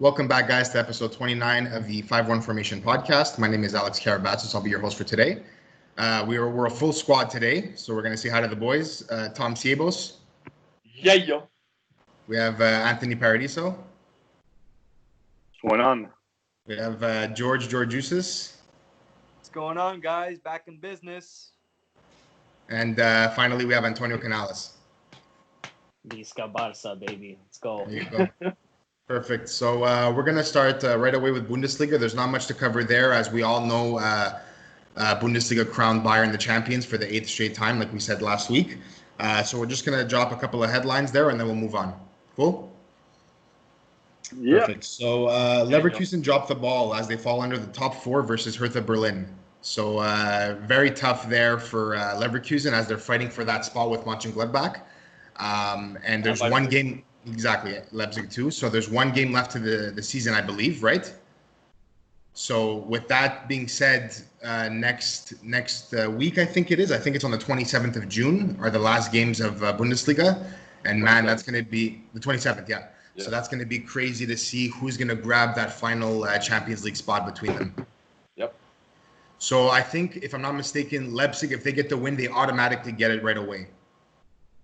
Welcome back, guys, to episode 29 of the 5-1 Formation podcast. My name is Alex Karabatsis. I'll be your host for today. We're a full squad today, so we're going to say hi to the boys. Tom Ciebos. Yeah, yo. We have Anthony Paradiso. What's going on? We have George Georgiousis. What's going on, guys? Back in business. And finally, we have Antonio Canales. Visca Barça, baby. Let's go. There you go. Perfect. So we're going to start right away with Bundesliga. There's not much to cover there. As we all know, Bundesliga crowned Bayern the champions for the 8th straight time, like we said last week. So we're just going to drop a couple of headlines there, and then we'll move on. Cool? Yeah. Perfect. So Leverkusen dropped the ball as they fall under the top 4 versus Hertha Berlin. So very tough there for Leverkusen as they're fighting for that spot with Mönchengladbach. And there's one game... Exactly, Leipzig too. So there's one game left to the season, I believe, right? So with that being said, next week, I think it is. I think it's on the 27th of June are the last games of Bundesliga. And man, that's going to be the 27th, yeah. So that's going to be crazy to see who's going to grab that final Champions League spot between them. Yep. So I think, if I'm not mistaken, Leipzig, if they get the win, they automatically get it right away.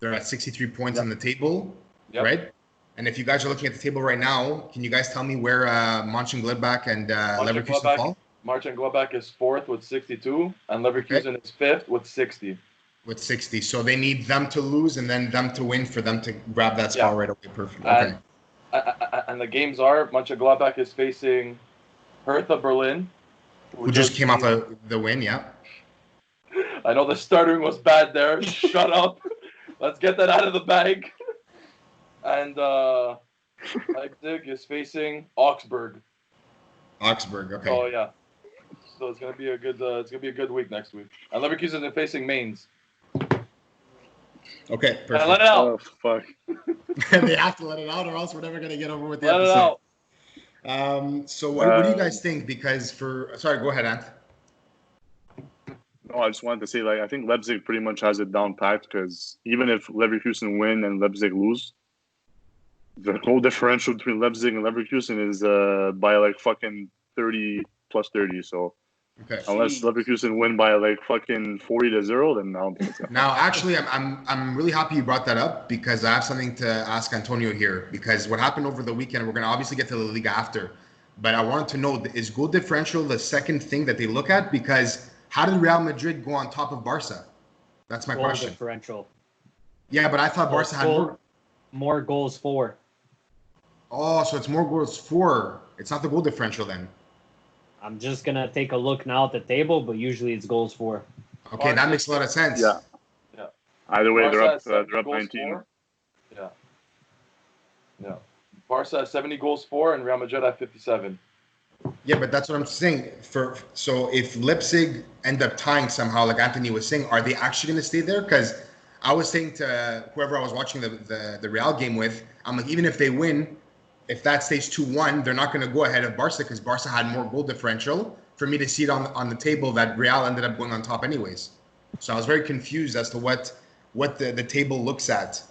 They're at 63 points on the table. Yep. Right? And if you guys are looking at the table right now, can you guys tell me where Mönchengladbach and Leverkusen fall? Mönchengladbach is 4th with 62, and Leverkusen is 5th with 60. With 60. So they need them to lose and then them to win for them to grab that spot right away. Perfect. Okay. And the games are, Mönchengladbach is facing Hertha Berlin. Who just came off the win, yeah. I know the starting was bad there. Shut up. Let's get that out of the bag. And Leipzig is facing Augsburg. Augsburg, okay. Oh yeah. So it's gonna be a good week next week. And Leverkusen is facing Mainz. Okay, perfect. And let it out. Oh fuck. They have to let it out, or else we're never gonna get over with the let episode. It out. So what do you guys think? Because sorry, go ahead, Ant. No, I just wanted to say, I think Leipzig pretty much has it down packed because even if Leverkusen win and Leipzig lose, the goal differential between Leipzig and Leverkusen is by fucking 30 plus 30. So unless Leverkusen win by fucking 40-0, then I don't think it's gonna. Now, actually, I'm really happy you brought that up because I have something to ask Antonio here. Because what happened over the weekend, we're gonna obviously get to the Liga after, but I wanted to know, is goal differential the second thing that they look at? Because how did Real Madrid go on top of Barca? That's my question. Differential. Yeah, but I thought Barca had more goals for. Oh, so it's more goals for. It's not the goal differential then. I'm just going to take a look now at the table, but usually it's goals for. Okay, that makes a lot of sense. Yeah. Either way, they're up 19. Yeah. Barca has 70 goals for, and Real Madrid have 57. Yeah, but that's what I'm saying. So if Leipzig end up tying somehow, like Anthony was saying, are they actually going to stay there? Because I was saying to whoever I was watching the Real game with, I'm like, even if they win, if that stays 2-1, they're not going to go ahead of Barca because Barca had more goal differential for me to see it on the table that Real ended up going on top anyways. So I was very confused as to what the table looks at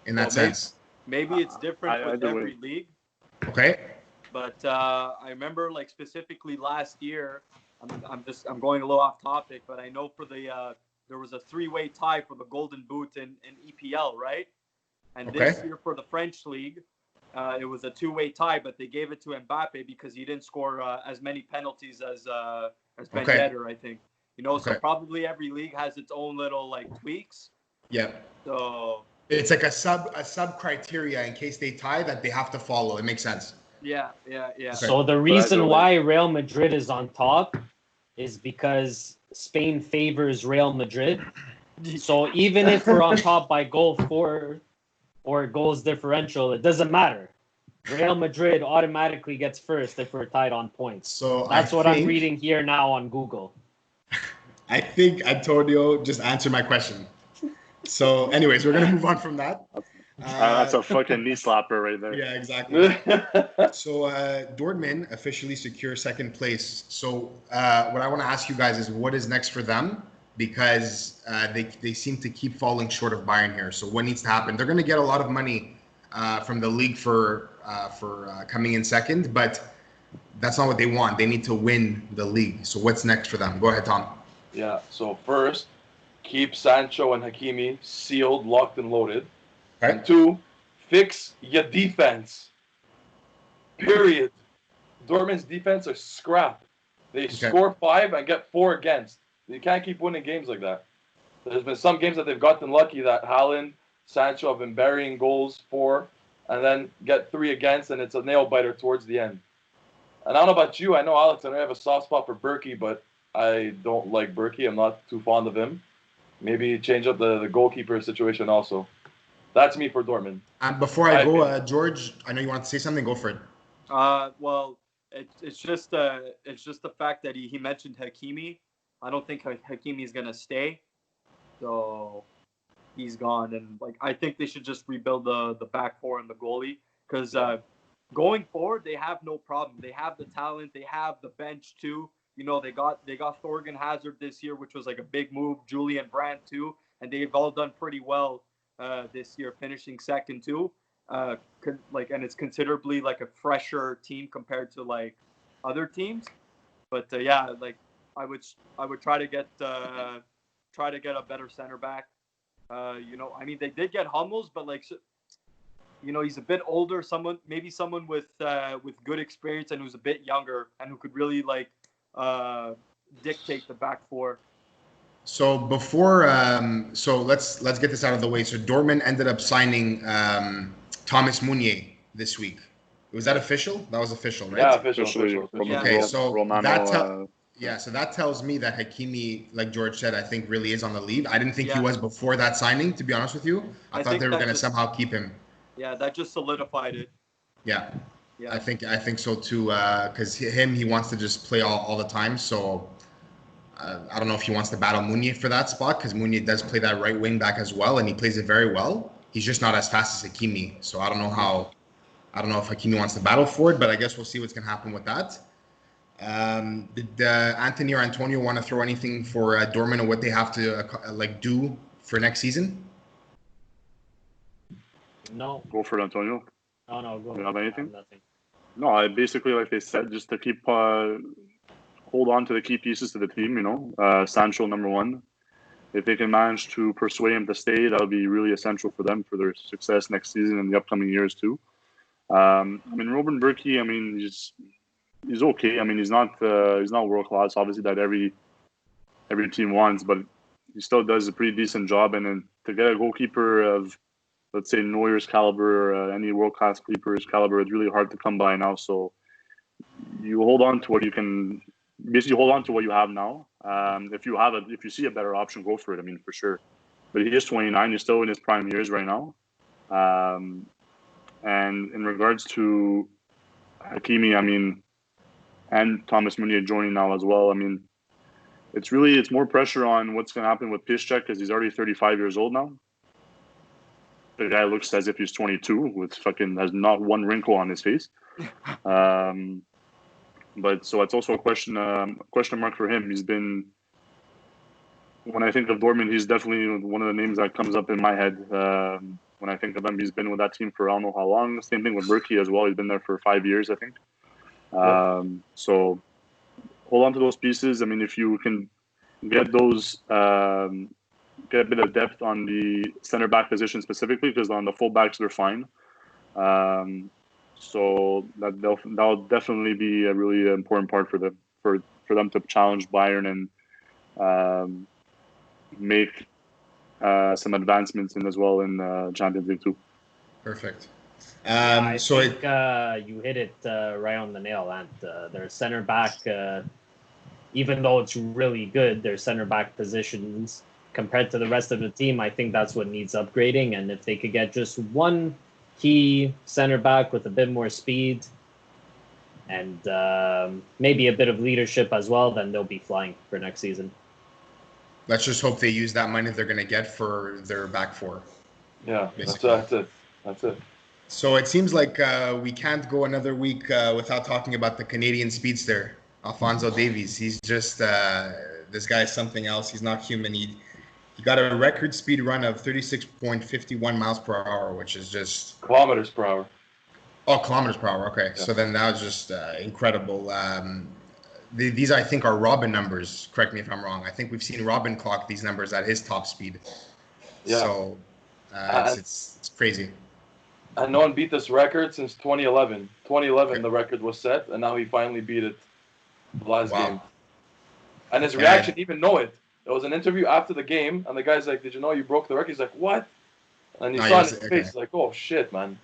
in that sense. Maybe it's different with every league. Okay. But I remember specifically last year, I'm going a little off topic, but I know for there was a 3-way tie for the Golden Boot in EPL, right? And this year for the French league, it was a 2-way tie, but they gave it to Mbappe because he didn't score as many penalties as Ben Yedder, I think. So probably every league has its own little tweaks. Yeah. So it's like a sub criteria in case they tie that they have to follow. It makes sense. Yeah. So the reason why Real Madrid is on top is because Spain favors Real Madrid. So even if we're on top by goal for or goals differential, it doesn't matter. Real Madrid automatically gets first if we're tied on points. So that's what I'm reading here now on Google. I think Antonio just answered my question. So anyways, we're going to move on from that. That's a fucking knee slapper right there. Yeah, exactly. So Dortmund officially secure second place. So what I want to ask you guys is what is next for them? Because they seem to keep falling short of Bayern here. So what needs to happen? They're going to get a lot of money from the league for coming in second, but that's not what they want. They need to win the league. So what's next for them? Go ahead, Tom. Yeah. So first, keep Sancho and Hakimi sealed, locked, and loaded. Okay. And 2, fix your defense. Period. Dortmund's defense are scrap. They score 5 and get 4 against. You can't keep winning games like that. There's been some games that they've gotten lucky that Haaland, Sancho have been burying goals 4 and then get 3 against, and it's a nail biter towards the end. And I don't know about you. I know, Alex, I know you have a soft spot for Berkey, but I don't like Berkey. I'm not too fond of him. Maybe change up the goalkeeper situation also. That's me for Dortmund. Before I go, George, I know you want to say something. Go for it. Well, it's just the fact that he mentioned Hakimi. I don't think Hakimi is gonna stay, so he's gone. And like I think they should just rebuild the back four and the goalie because going forward they have no problem. They have the talent. They have the bench too. You know, they got Thorgan Hazard this year, which was like a big move. Julian Brandt too, and they've all done pretty well this year, finishing second too. And it's considerably like a fresher team compared to like other teams. But I would try to get a better center back. I mean they did get Hummels, but he's a bit older. Someone with good experience and who's a bit younger and who could really dictate the back four. So before, let's get this out of the way. So Dortmund ended up signing Thomas Meunier this week. Was that official? That was official, right? Yeah, official. Okay, so Romano, so that tells me that Hakimi, like George said, I think really is on the lead. I didn't think he was before that signing, to be honest with you. I thought they were going to somehow keep him. Yeah, that just solidified it. Yeah. I think so too. Because he wants to just play all the time. So I don't know if he wants to battle Meunier for that spot because Meunier does play that right wing back as well, and he plays it very well. He's just not as fast as Hakimi. So I don't know if Hakimi wants to battle for it, but I guess we'll see what's going to happen with that. Did Anthony or Antonio want to throw anything for Dortmund or what they have to do for next season? No. Go for it, Antonio. No, go. You have anything? Nothing. No, I basically, like they said, just to keep hold on to the key pieces to the team. Sancho number 1. If they can manage to persuade him to stay, that'll be really essential for them for their success next season and the upcoming years too. Robin Berkey, he's okay. He's not world class. Obviously, that every team wants, but he still does a pretty decent job. And then to get a goalkeeper of, let's say, Neuer's caliber or any world class keeper's caliber, it's really hard to come by now. So you hold on to what you can. Basically, hold on to what you have now. If you see a better option, go for it. For sure. But he is 29. He's still in his prime years right now. And in regards to Hakimi, and Thomas Meunier joining now as well. It's more pressure on what's going to happen with Piszczek because he's already 35 years old now. The guy looks as if he's 22 has not one wrinkle on his face. But so it's also a question mark for him. He's been, when I think of Dortmund, he's definitely one of the names that comes up in my head. When I think of him, he's been with that team for I don't know how long. Same thing with Berkey as well. He's been there for 5 years, I think. So hold on to those pieces. If you can get those, get a bit of depth on the center back position specifically, because on the full backs they're fine. So that'll definitely be a really important part for them to challenge Bayern and make some advancements in as well in Champions League too. Perfect. I think you hit it right on the nail, and their center back, even though it's really good, their center back positions compared to the rest of the team, I think that's what needs upgrading. And if they could get just one key center back with a bit more speed and maybe a bit of leadership as well, then they'll be flying for next season. Let's just hope they use that money they're going to get for their back four. Yeah, basically. That's it. So it seems like we can't go another week without talking about the Canadian speedster, Alphonso Davies. He's just, this guy is something else. He's not human. He got a record speed run of 36.51 miles per hour, which is just... Kilometers per hour. Oh, kilometers per hour. Okay, Yeah. so then that was just incredible. These I think are Robin numbers. Correct me if I'm wrong. I think we've seen Robin clock these numbers at his top speed. Yeah. So it's crazy. And no one beat this record since 2011. 2011, Okay. the record was set, and now he finally beat it last Wow. game. And his reaction, he didn't even know it. There was an interview after the game, and the guy's like, "Did you know you broke the record?" He's like, "What?" And you saw in his face, like, "Oh shit, man,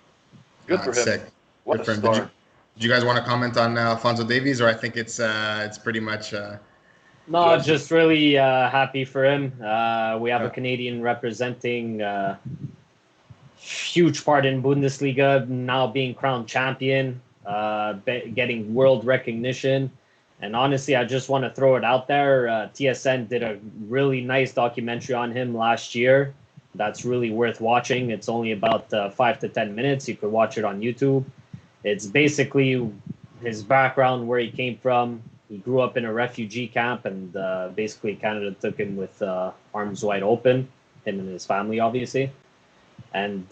good for him." Sick. What Good a for him. star. Did you guys want to comment on Alfonso Davies, or I think it's pretty much. No, just really happy for him. We have a Canadian representing huge part in Bundesliga, now being crowned champion, getting world recognition. And honestly, I just want to throw it out there. TSN did a really nice documentary on him last year. That's really worth watching. It's only about 5 to 10 minutes. You could watch it on YouTube. It's basically his background, where he came from. He grew up in a refugee camp, and basically Canada took him with arms wide open, him and his family, obviously. And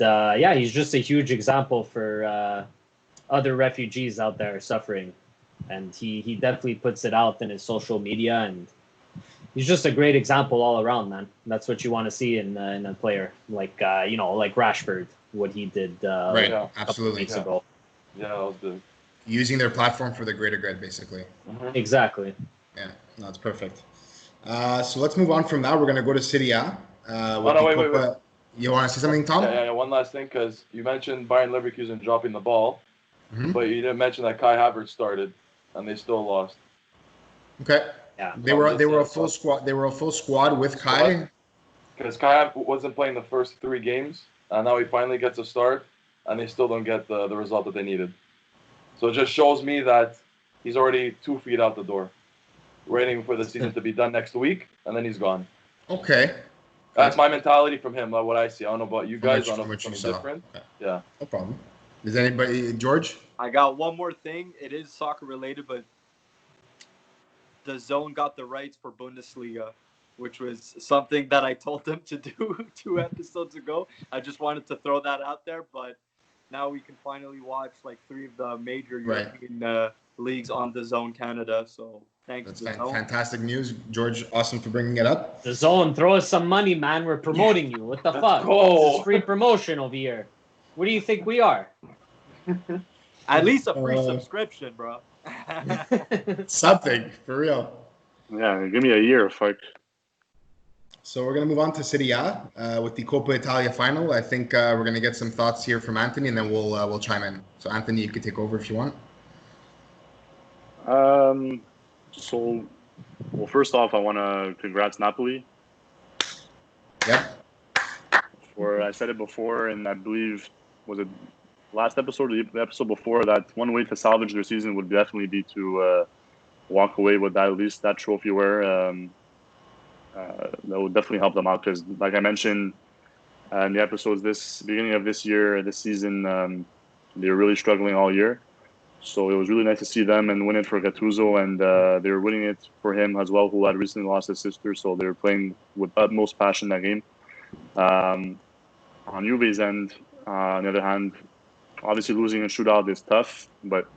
he's just a huge example for other refugees out there suffering. And he definitely puts it out in his social media, and he's just a great example all around, man. That's what you want to see in a player like like Rashford, what he did Absolutely. a couple weeks ago. Yeah, that was good. Using their platform for the greater good, basically. Mm-hmm. Exactly. Yeah, no, it's perfect. So let's move on from that. We're going to go to Serie A. Wait. You want to say something, Tom? Yeah. One last thing, because you mentioned Bayern Leverkusen dropping the ball, Mm-hmm. but you didn't mention that Kai Havertz started, and they still lost. Okay. Yeah. They were a full squad. They were a full squad with Kai. Because Kai wasn't playing the first 3 games, and now he finally gets a start, and they still don't get the result that they needed. So it just shows me that he's already 2 feet out the door, waiting for the season to be done next week, and then he's gone. Okay. That's my mentality from him, what I see. I don't know about you guys. I don't know if From it's what you different. Okay. Yeah. No problem. Does anybody, George? I got one more thing. It is soccer related, but the Zone got the rights for Bundesliga, which was something that I told them to do 2 episodes ago. I just wanted to throw that out there, but now we can finally watch like 3 of the major European leagues on the Zone Canada. So thanks to the Zone. Fantastic news, George. Awesome for bringing it up. The Zone, throw us some money, man. We're promoting you. What the fuck? go. This is free promotion over here. What do you think we are? At least a free subscription, bro. Something for real. Yeah, give me a year, fuck. So we're gonna move on to Serie A with the Coppa Italia final. I think we're gonna get some thoughts here from Anthony, and then we'll chime in. So Anthony, you could take over if you want. Well, first off, I want to congrats Napoli. Yep. I said it before, and I believe was it last episode or the episode before, that one way to salvage their season would definitely be to walk away with that, at least that trophy wear. That would definitely help them out, because, like I mentioned in the episodes beginning of this season, they were really struggling all year. So it was really nice to see them and win it for Gattuso, and they were winning it for him as well, who had recently lost his sister. So they were playing with utmost passion that game. On Juve's end, on the other hand, obviously losing a shootout is tough, but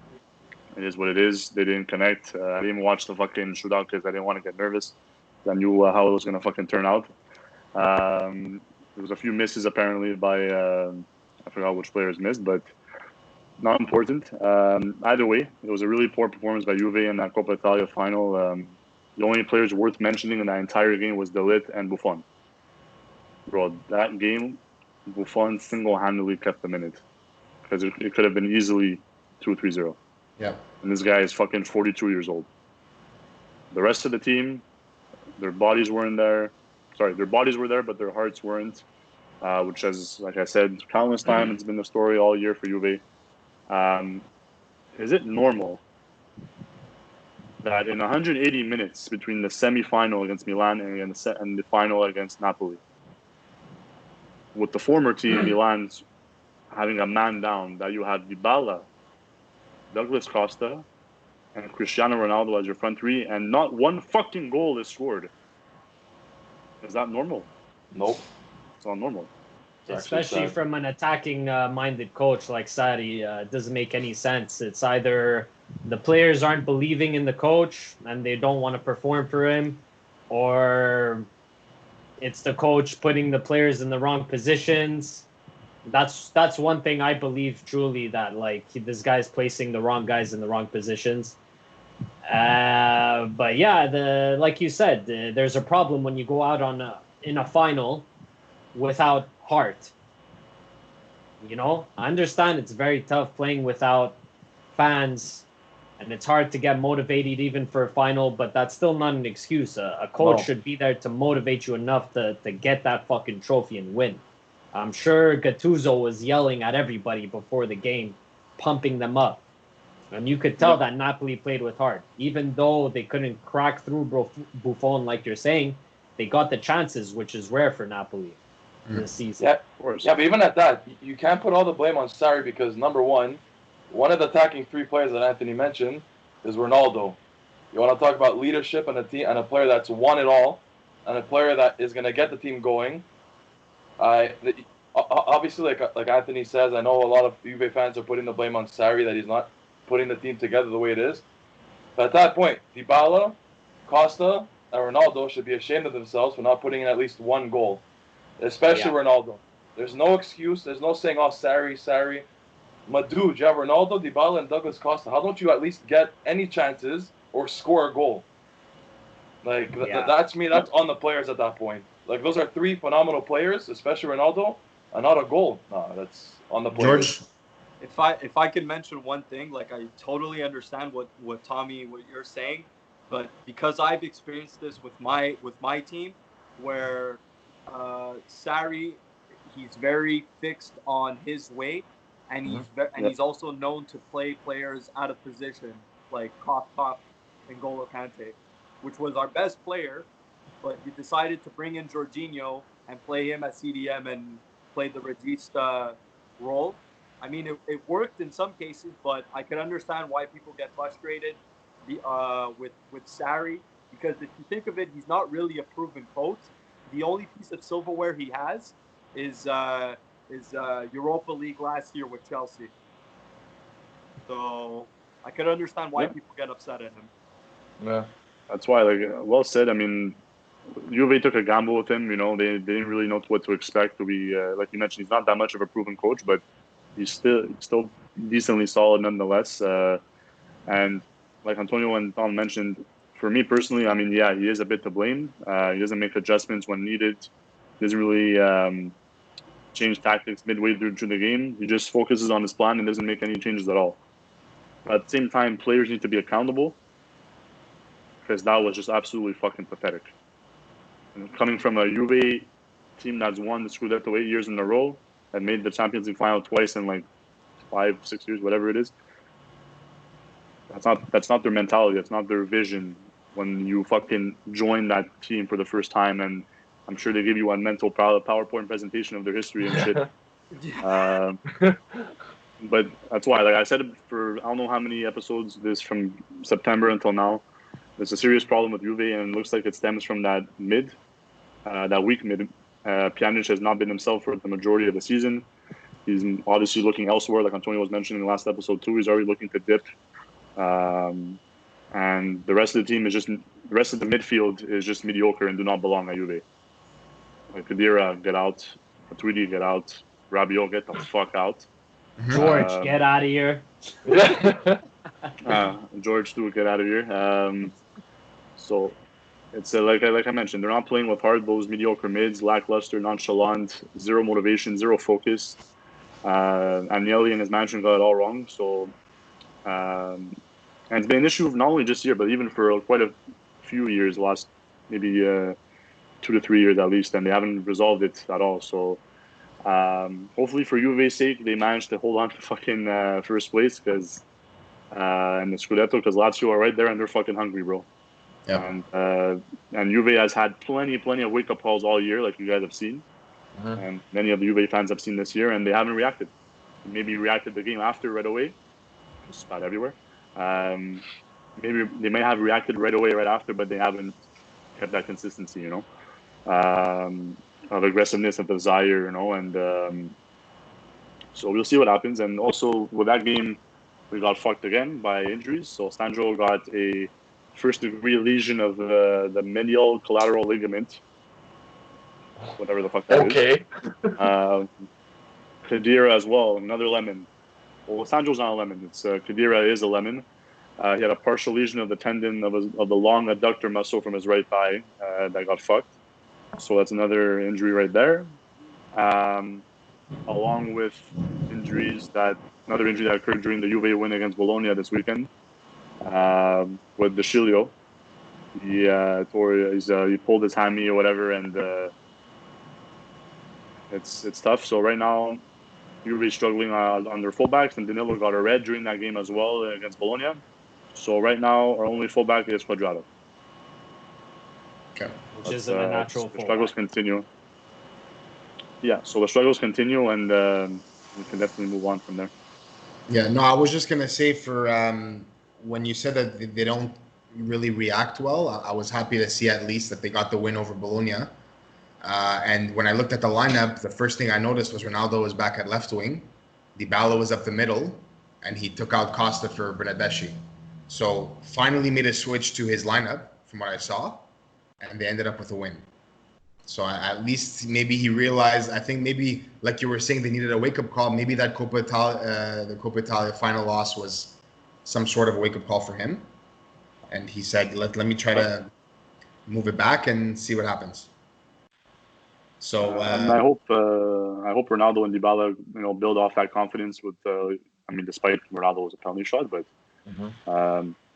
it is what it is. They didn't connect. I didn't even watch the fucking shootout because I didn't want to get nervous. I knew how it was going to fucking turn out. There was a few misses apparently by, I forgot which players missed, but not important. Either way, it was a really poor performance by Juve in that Coppa Italia final. The only players worth mentioning in that entire game was De Ligt and Buffon. Bro, that game, Buffon single-handedly kept them in it, because it could have been easily 2-3-0. Yeah. And this guy is fucking 42 years old. The rest of the team, their bodies weren't there. Sorry, their bodies were there, but their hearts weren't. Which has, like I said, countless times, it's been the story all year for Juve. Is it normal that in 180 minutes between the semi-final against Milan and the final against Napoli, with the former team, Milan's having a man down, that you had Dybala, Douglas Costa, and Cristiano Ronaldo as your front 3, and not one fucking goal is scored? Is that normal? Nope. It's not normal. Especially from an attacking minded coach like Sarri, it doesn't make any sense. It's either the players aren't believing in the coach and they don't want to perform for him, or it's the coach putting the players in the wrong positions. That's one thing I believe truly, that like this guy's placing the wrong guys in the wrong positions. But yeah, like you said, there's a problem when you go out in a final without heart. You know, I understand it's very tough playing without fans, and it's hard to get motivated even for a final, but that's still not an excuse. A coach should be there to motivate you enough to get that fucking trophy and win. I'm sure Gattuso was yelling at everybody before the game, pumping them up. And you could tell that Napoli played with heart. Even though they couldn't crack through Buffon, like you're saying, they got the chances, which is rare for Napoli this season. Yeah, of course. Yeah, but even at that, you can't put all the blame on Sarri, because, number one of the attacking three players that Anthony mentioned is Ronaldo. You want to talk about leadership and a team and a player that's won it all, and a player that is going to get the team going. Obviously, like Anthony says, I know a lot of Juve fans are putting the blame on Sarri that he's not putting the team together the way it is. But at that point, Dybala, Costa, and Ronaldo should be ashamed of themselves for not putting in at least one goal, especially Ronaldo. There's no excuse. There's no saying, "Oh, Sarri." My dude, you have Ronaldo, Dybala, and Douglas Costa. How don't you at least get any chances or score a goal? Like that's me. That's on the players at that point. Like, those are three phenomenal players, especially Ronaldo, and not a goal. No, that's on the players. George? If I can mention one thing, like, I totally understand what Tommy, what you're saying, but because I've experienced this with my team, where Sarri, he's very fixed on his way, and he's also known to play players out of position, like Kof and N'Golo Kante, which was our best player, but he decided to bring in Jorginho and play him at CDM and play the regista role. I mean, it worked in some cases, but I can understand why people get frustrated with Sarri, because if you think of it, he's not really a proven coach. The only piece of silverware he has is Europa League last year with Chelsea. So I can understand why people get upset at him. Yeah, that's why. Like, well said. I mean, Juve took a gamble with him. You know, they didn't really know what to expect. To be like you mentioned, he's not that much of a proven coach, but he's still decently solid nonetheless. And like Antonio and Tom mentioned, for me personally, I mean, yeah, he is a bit to blame. He doesn't make adjustments when needed. He doesn't really change tactics midway through the game. He just focuses on his plan and doesn't make any changes at all. But at the same time, players need to be accountable, because that was just absolutely fucking pathetic. And coming from a Juve team that's won the Scudetto 8 years in a row and made the Champions League final twice in like 5-6 years, whatever it is. That's not their mentality. That's not their vision when you fucking join that team for the first time. And I'm sure they give you a mental PowerPoint presentation of their history and shit. But that's why, like I said, for I don't know how many episodes this from September until now, there's a serious problem with Juve, and it looks like it stems from that weak mid. Pjanic has not been himself for the majority of the season. He's obviously looking elsewhere, like Antonio was mentioning in the last episode too. He's already looking to dip. And the rest of the team is the rest of the midfield is just mediocre and do not belong at Juve. Like, Khedira, get out. Matuidi, get out. Rabiot, get the fuck out. George, get out of here. George, too, get out of here. So it's like I mentioned, they're not playing with heart. Those mediocre mids, lackluster, nonchalant, zero motivation, zero focus. Agnelli and his management got it all wrong. So, and it's been an issue not only this year, but even for quite a few years, last maybe 2 to 3 years at least, and they haven't resolved it at all. So, hopefully for Juve's sake, they managed to hold on to fucking first place, because and the Scudetto, because Lazio are right there and they're fucking hungry, bro. Yeah. And Juve has had plenty of wake up calls all year, like you guys have seen, and many of the Juve fans have seen this year, and they haven't reacted. Maybe reacted the game after right away, just about everywhere. Maybe they may have reacted right away, right after, but they haven't kept that consistency, you know. aggressiveness, of desire, and so we'll see what happens. And also with that game, we got fucked again by injuries. So Sandro got a first-degree lesion of the medial collateral ligament, whatever the fuck that is. Okay. Khedira as well, another lemon. Well, Sandro's not a lemon. It's Khedira is a lemon. He had a partial lesion of the tendon of the long adductor muscle from his right thigh that got fucked. So that's another injury right there. Along with another injury that occurred during the Juve win against Bologna this weekend with De Sciglio. He pulled his hammy or whatever, and it's tough. So right now, Juve struggling on their fullbacks, and Danilo got a red during that game as well against Bologna. So right now, our only fullback is Cuadrado. Okay. Which isn't a natural fullback. The struggles continue. Yeah, so the struggles continue, and we can definitely move on from there. Yeah, no, I was just going to say for when you said that they don't really react well, I was happy to see at least that they got the win over Bologna. And when I looked at the lineup, the first thing I noticed was Ronaldo was back at left wing, Dybala was up the middle, and he took out Costa for Bernardeschi. So finally made a switch to his lineup from what I saw, and they ended up with a win. So at least maybe he realized, I think maybe like you were saying, they needed a wake-up call. Maybe that the Coppa Italia final loss was some sort of wake-up call for him. And he said, let me try to move it back and see what happens. So I hope Ronaldo and Dybala, build off that confidence with, despite Ronaldo was a penalty shot, but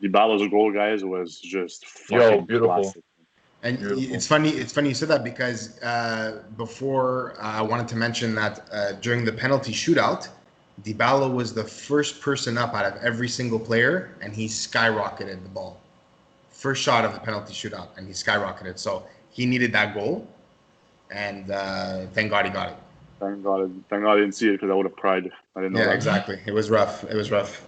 Dybala's goal, guys, was just fucking beautiful. classic. And Beautiful. it's funny you said that because before I wanted to mention that during the penalty shootout, Dybala was the first person up out of every single player, and he skyrocketed the ball. First shot of the penalty shootout, and he skyrocketed. So he needed that goal, and thank God he got it. Thank God I didn't see it because I would have cried. I didn't know that. Exactly. It was rough.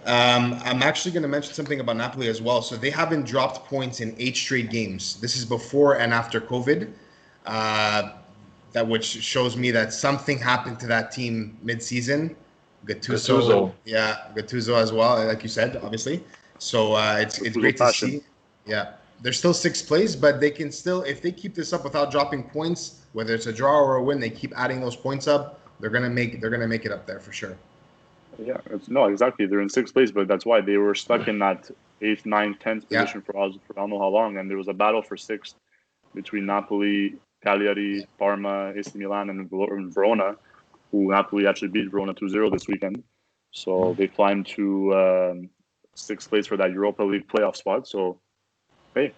I'm actually going to mention something about Napoli as well. So they haven't dropped points in 8 straight games. This is before and after COVID, that which shows me that something happened to that team mid-season. Gattuso. Yeah, Gattuso as well, like you said, obviously. So it's great to see. Yeah, they're still 6th place, but they can still, if they keep this up without dropping points, whether it's a draw or a win, they keep adding those points up. They're gonna make it up there for sure. Yeah, exactly. They're in 6th place, but that's why they were stuck in that 8th, 9th, 10th position for I don't know how long, and there was a battle for 6th between Napoli, Cagliari, Parma, AC Milan, and Verona, who Napoli actually beat Verona 2-0 this weekend. So they climbed to 6th place for that Europa League playoff spot. So hey,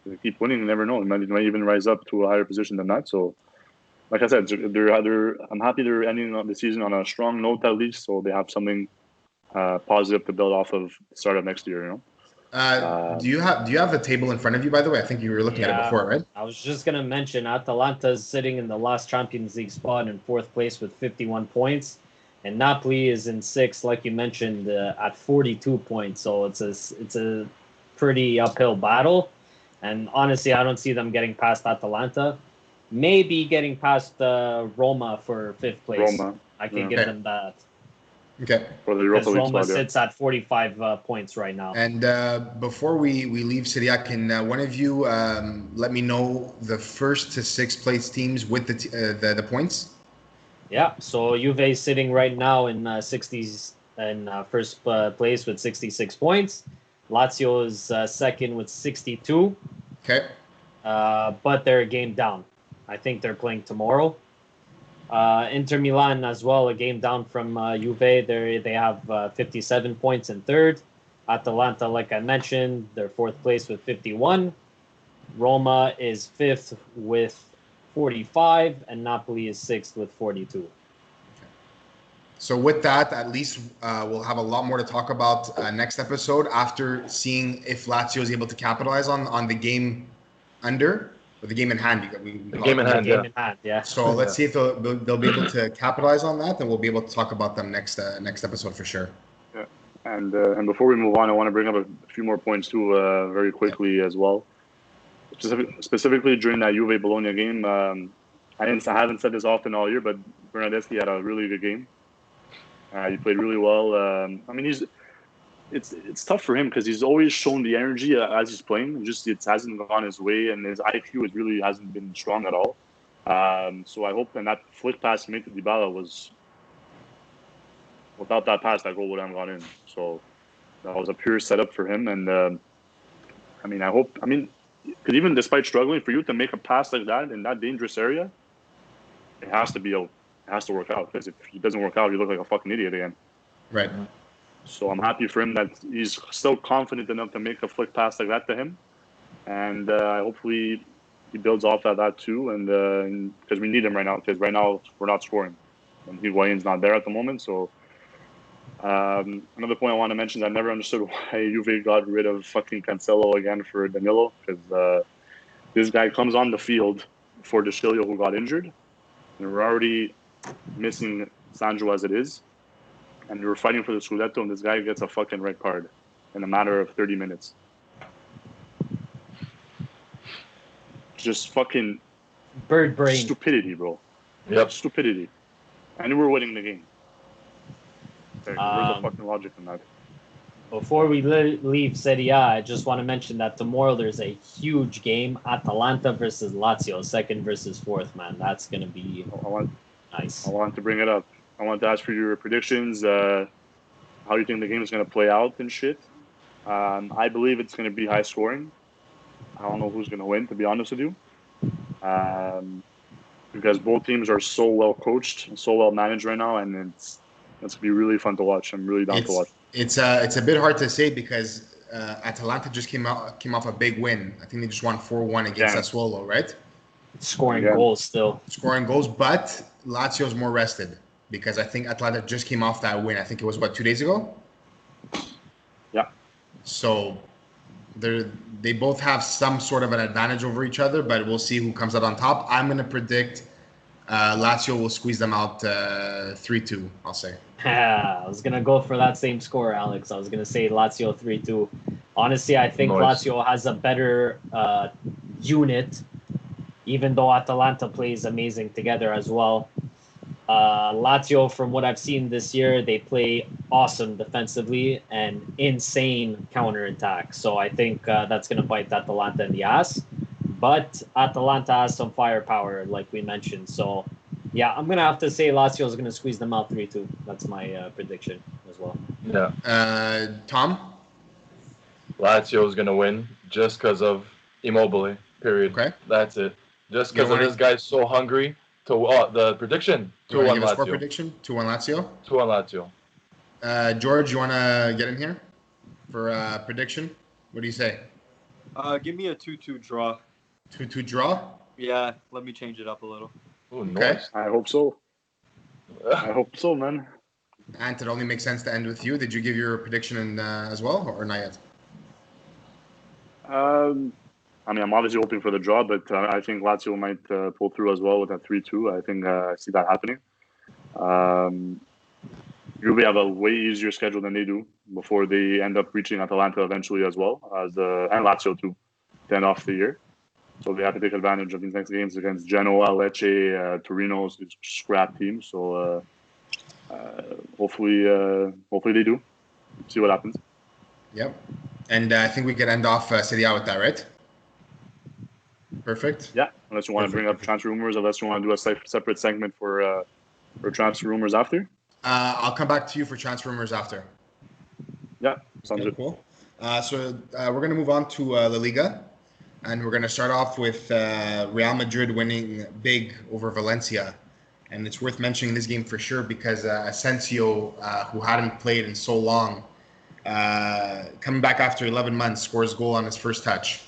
they keep winning. You never know. They might even rise up to a higher position than that. So, like I said, I'm happy they're ending the season on a strong note at least, so they have something positive to build off of the start of next year. Do you have the table in front of you? By the way, I think you were looking at it before, right? I was just gonna mention Atalanta is sitting in the last Champions League spot in 4th place with 51 points, and Napoli is in 6th, like you mentioned, at 42 points. So it's a pretty uphill battle, and honestly, I don't see them getting past Atalanta. Maybe getting past Roma for 5th place. I can give them that. Okay. For the Europa League Roma spot, sits at 45 points right now. And before we leave Serie A, can one of you let me know the 1st to 6th place teams with the points? Yeah. So Juve is sitting right now in 60s and 1st place with 66 points. Lazio is 2nd with 62. Okay. But they're a game down. I think they're playing tomorrow. Inter Milan as well, a game down from Juve. They have 57 points in 3rd. Atalanta, like I mentioned, they're 4th place with 51. Roma is 5th with 45, and Napoli is 6th with 42. So with that, at least we'll have a lot more to talk about next episode after seeing if Lazio is able to capitalize on the game under. Or the game in hand. Game in hand, yeah. So let's see if they'll be able to capitalize on that, and we'll be able to talk about them next episode for sure. Yeah, and before we move on, I want to bring up a few more points too, very quickly as well. Specifically during that Juve Bologna game, I haven't said this often all year, but Bernardeschi had a really good game. He played really well. I mean, it's tough for him because he's always shown the energy as he's playing. It hasn't gone his way, and his IQ really hasn't been strong at all. So I hope that flick pass he made to Dybala was, without that pass, that goal would have gone in. So that was a pure setup for him. And I mean, because even despite struggling, for you to make a pass like that in that dangerous area, it has to work out. Because if it doesn't work out, you look like a fucking idiot again. Right. So I'm happy for him that he's still confident enough to make a flick pass like that to him. And hopefully he builds off that too. And because we need him right now. Because right now we're not scoring. And Higuain's not there at the moment. So another point I want to mention is I never understood why Juve got rid of fucking Cancelo again for Danilo. Because this guy comes on the field for De Sciglio, who got injured. And we're already missing Sandro as it is. And we were fighting for the Scudetto, and this guy gets a fucking red card in a matter of 30 minutes. Just fucking bird brain stupidity, bro. Yep. Stupidity. And we're winning the game. Where's the fucking logic in that? Before we leave Serie A, I just want to mention that tomorrow there's a huge game. Atalanta versus Lazio, 2nd versus 4th, man. That's going to be nice. I want to bring it up. I want to ask for your predictions, how you think the game is going to play out and shit. I believe it's going to be high scoring. I don't know who's going to win, to be honest with you. Because both teams are so well coached and so well managed right now, and it's going to be really fun to watch. I'm really down to watch. It's a bit hard to say because Atalanta just came off a big win. I think they just won 4-1 against Sassuolo, right? Scoring goals still. Scoring goals, but Lazio's more rested. Because I think Atlanta just came off that win. I think it was, 2 days ago? Yeah. So they both have some sort of an advantage over each other, but we'll see who comes out on top. I'm going to predict Lazio will squeeze them out 3-2, I'll say. I was going to go for that same score, Alex. I was going to say Lazio 3-2. Honestly, I think Lazio has a better unit, even though Atalanta plays amazing together as well. Lazio, from what I've seen this year, they play awesome defensively and insane counterattack. So I think that's going to bite Atalanta in the ass. But Atalanta has some firepower, like we mentioned. So, yeah, I'm going to have to say Lazio is going to squeeze them out 3-2. That's my prediction as well. Yeah. Tom? Lazio is going to win just because of Immobile, period. Okay. That's it. Just because of this guy's so hungry. To the prediction, 2-1 Lazio. Score prediction? 2-1 Lazio? 2-1 Lazio. George, you want to get in here for prediction? What do you say? Give me a 2-2 draw. 2-2 draw? Yeah, let me change it up a little. Ooh, nice. I hope so. I hope so, man. And it only makes sense to end with you. Did you give your prediction as well, or not yet? I mean, I'm obviously hoping for the draw, but I think Lazio might pull through as well with that 3-2. I think I see that happening. Juve have a way easier schedule than they do before they end up reaching Atalanta eventually as well, and Lazio too, to end off the year. So they have to take advantage of these next games against Genoa, Lecce, Torino's scrap team. So hopefully they do. See what happens. Yep. And I think we could end off Serie A with that, right? Perfect. Yeah, unless you want to bring up transfer rumors, unless you want to do a separate segment for transfer rumors after. I'll come back to you for transfer rumors after. Yeah, sounds good. Cool. So we're going to move on to La Liga, and we're going to start off with Real Madrid winning big over Valencia. And it's worth mentioning this game for sure because Asensio, who hadn't played in so long, coming back after 11 months, scores goal on his first touch.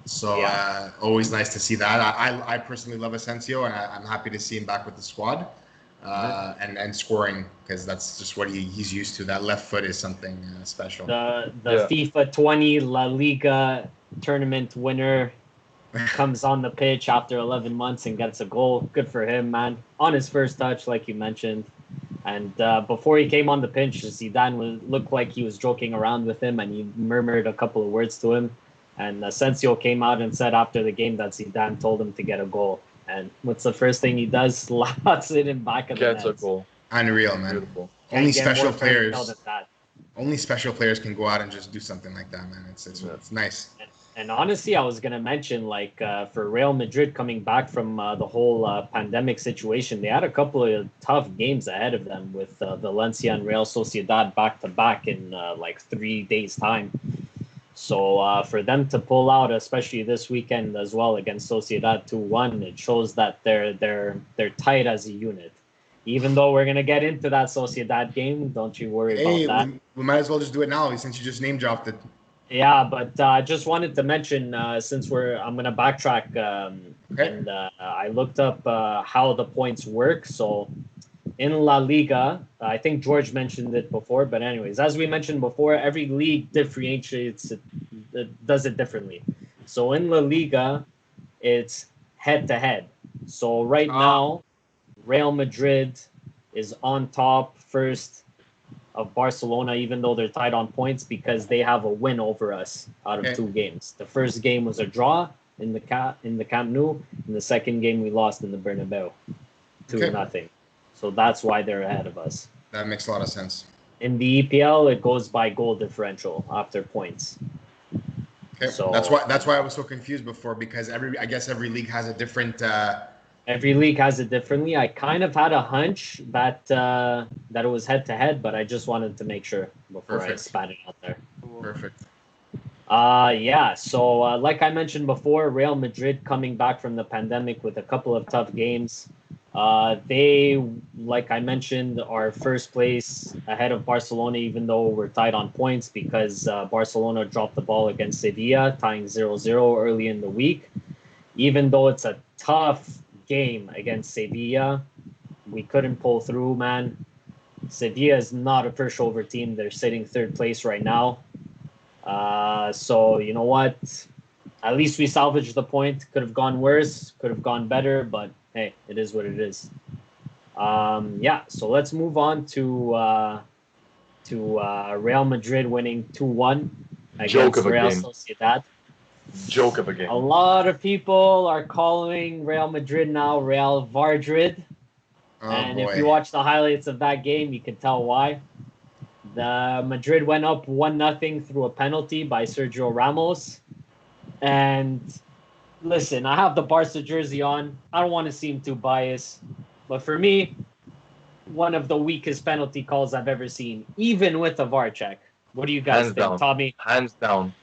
So always nice to see that. I personally love Asensio, and I'm happy to see him back with the squad and scoring because that's just what he's used to. That left foot is something special. The FIFA 20 La Liga tournament winner comes on the pitch after 11 months and gets a goal. Good for him, man. On his first touch, like you mentioned. And before he came on the pitch, Zidane looked like he was joking around with him, and he murmured a couple of words to him. And Asensio came out and said after the game that Zidane told him to get a goal. And what's the first thing he does? Slots it in back of the net. Gets a goal. Unreal, man. Beautiful. Only Can't get special more fairy tale players. than that. Only special players can go out and just do something like that, man. It's nice. And honestly, I was gonna mention for Real Madrid coming back from the whole pandemic situation, they had a couple of tough games ahead of them with Valencia and Real Sociedad back to back in 3 days' time. So for them to pull out, especially this weekend as well against Sociedad 2-1, it shows that they're tight as a unit. Even though we're gonna get into that Sociedad game, don't you worry about that. We might as well just do it now since you just name dropped it. Yeah, but I just wanted to mention since I'm gonna backtrack and I looked up how the points work. So in La Liga, I think George mentioned it before, but anyways, as we mentioned before, every league differentiates it does it differently. So in La Liga, it's head to head. So right now, Real Madrid is on top first of Barcelona, even though they're tied on points because they have a win over us out of 2 games. The first game was a draw in the Camp Nou, and the second game we lost in the Bernabeu, 2-0. So that's why they're ahead of us. That makes a lot of sense. In the EPL, it goes by goal differential after points. Okay, so that's why I was so confused before because I guess every league has a different. Every league has it differently. I kind of had a hunch that it was head to head, but I just wanted to make sure before I spat it out there. Perfect. So like I mentioned before, Real Madrid coming back from the pandemic with a couple of tough games. They, like I mentioned, are first place ahead of Barcelona, even though we're tied on points because Barcelona dropped the ball against Sevilla, tying 0-0 early in the week. Even though it's a tough game against Sevilla, we couldn't pull through, man. Sevilla is not a pushover team. They're sitting third place right now. So you know what? At least we salvaged the point. Could have gone worse. Could have gone better. But hey, it is what it is. So let's move on to Real Madrid winning 2-1 against Real Sociedad. Joke of a game. A lot of people are calling Real Madrid now Real Vardrid. If you watch the highlights of that game, you can tell why. The Madrid went up 1-0 through a penalty by Sergio Ramos. And listen, I have the Barca jersey on. I don't want to seem too biased. But for me, one of the weakest penalty calls I've ever seen, even with a VAR check. What do you guys think, Tommy? Hands down.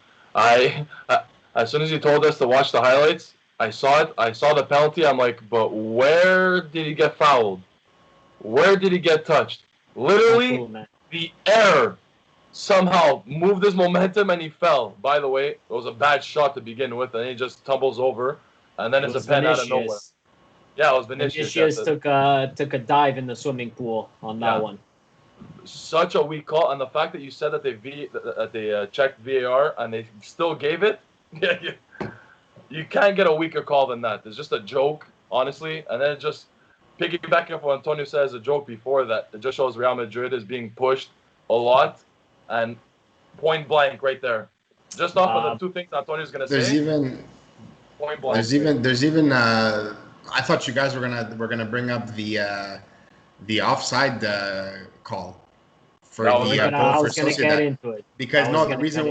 As soon as you told us to watch the highlights, I saw it. I saw the penalty. I'm like, but where did he get fouled? Where did he get touched? Literally, the air somehow moved his momentum and he fell. By the way, it was a bad shot to begin with, and he just tumbles over, and then it's a pen out of nowhere. Yeah, it was Vinicius. Vinicius took a dive in the swimming pool on that one. Such a weak call, and the fact that you said that they checked VAR and they still gave it. You can't get a weaker call than that. It's just a joke, honestly. And then just piggybacking off what Antonio said as a joke before that, it just shows Real Madrid is being pushed a lot and point blank right there. Just off of the 2 things Antonio's gonna say. Point blank. There's even I thought you guys were gonna bring up the offside call. I was going to get into it because the reason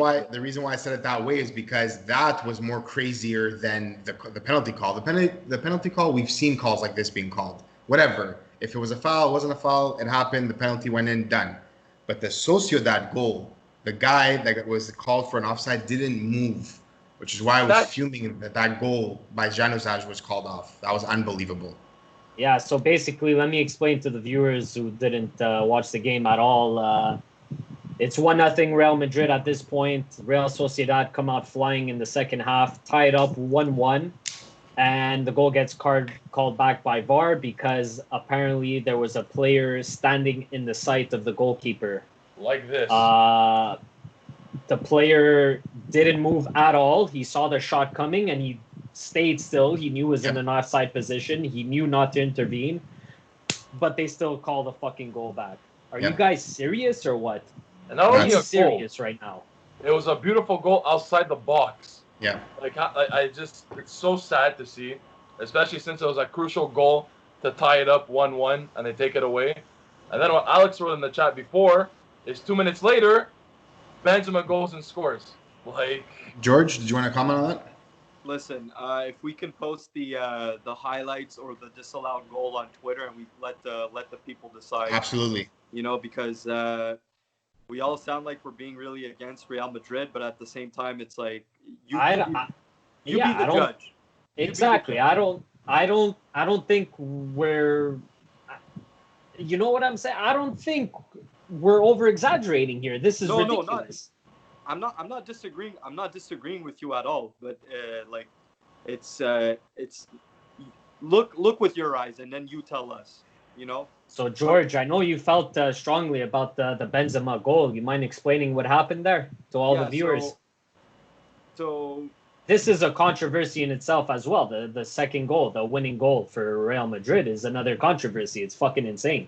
why I said it that way is because that was more crazier than the penalty call. The penalty call, we've seen calls like this being called. Whatever, if it was a foul, it wasn't a foul. It happened. The penalty went in. Done. But the Sociedad goal, the guy that was called for an offside didn't move, which is why I was fuming that goal by Januzaj was called off. That was unbelievable. Yeah, so basically, let me explain to the viewers who didn't watch the game at all. It's 1-0 Real Madrid at this point. Real Sociedad come out flying in the second half, tie it up 1-1, and the goal gets called back by VAR because apparently there was a player standing in the sight of the goalkeeper. Like this. The player didn't move at all. He saw the shot coming, and he stayed still. He knew he was in an offside position. He knew not to intervene, but they still call the fucking goal back. Are you guys serious or what? And not only a serious goal right now. It was a beautiful goal outside the box. Yeah. Like I just, it's so sad to see. especially since it was a crucial goal to tie it up 1-1, and they take it away. And then what Alex wrote in the chat before is 2 minutes later, Benzema goes and scores. Like, George, did you want to comment on that? Listen, if we can post the highlights or the disallowed goal on Twitter, and we let the people decide. Absolutely. You know, because we all sound like we're being really against Real Madrid, but at the same time, it's like you be the judge. Exactly. I don't think we're. You know what I'm saying? I don't think we're over exaggerating here. This is ridiculous. I'm not disagreeing. I'm not disagreeing with you at all. But like, it's look with your eyes, and then you tell us. You know. So George, I know you felt strongly about the Benzema goal. You mind explaining what happened there to all the viewers? So this is a controversy in itself as well. The second goal, the winning goal for Real Madrid, is another controversy. It's fucking insane.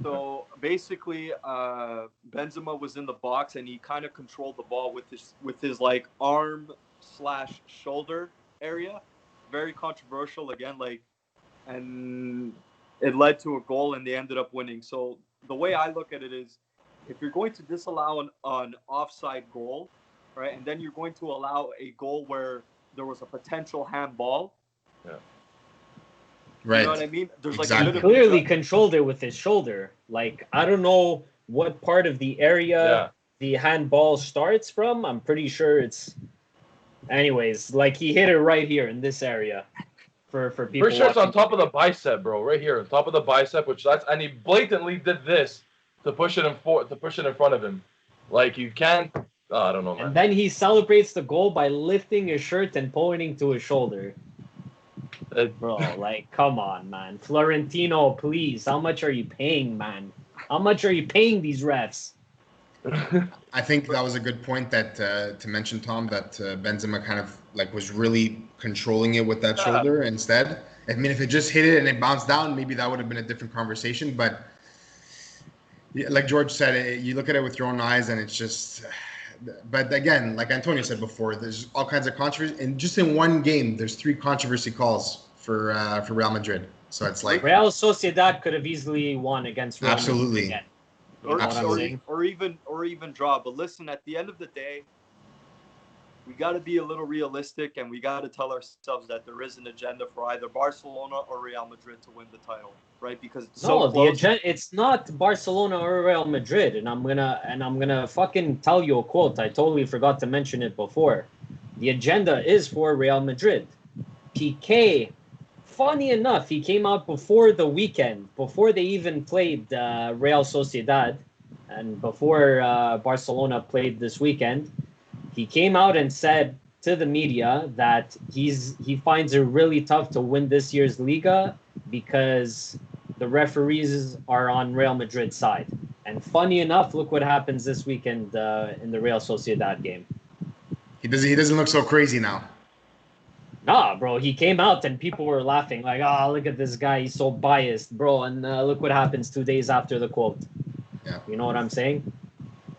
So basically, Benzema was in the box and he kind of controlled the ball with his like arm/shoulder area. Very controversial again, like, and it led to a goal and they ended up winning. So the way I look at it is, if you're going to disallow an offside goal, right, and then you're going to allow a goal where there was a potential handball. Yeah. Right. You know what I mean? There's exactly. He clearly controlled it with his shoulder. Like, I don't know what part of the area the handball starts from. I'm pretty sure it's... Anyways, like, he hit it right here in this area. For people. Pretty sure it's on top of the bicep, bro. Right here, on top of the bicep, and he blatantly did this to push it in front of him. Like, you can't. Oh, I don't know, man. And then he celebrates the goal by lifting his shirt and pointing to his shoulder. Bro, like, come on, man. Florentino, please. How much are you paying, man? How much are you paying these refs? I think that was a good point that to mention, Tom, that Benzema kind of like was really controlling it with that shoulder instead. I mean, if it just hit it and it bounced down, maybe that would have been a different conversation. But like George said, you look at it with your own eyes and it's just... But again, like Antonio said before, there's all kinds of controversy. And just in one game, there's 3 controversy calls for Real Madrid. So it's like... Real Sociedad could have easily won against Real Absolutely. Madrid again. Or even draw. But listen, at the end of the day, we got to be a little realistic, and we got to tell ourselves that there is an agenda for either Barcelona or Real Madrid to win the title, right? Because it's so close. The agenda, it's not Barcelona or Real Madrid, and I'm gonna fucking tell you a quote. I totally forgot to mention it before. The agenda is for Real Madrid. Piqué, funny enough, he came out before the weekend, before they even played Real Sociedad, and before Barcelona played this weekend. He came out and said to the media that he finds it really tough to win this year's Liga because the referees are on Real Madrid's side. And funny enough, look what happens this weekend in the Real Sociedad game. He doesn't look so crazy now. Nah, bro, he came out and people were laughing like, look at this guy, he's so biased, bro. And look what happens 2 days after the quote. Yeah. You know what I'm saying?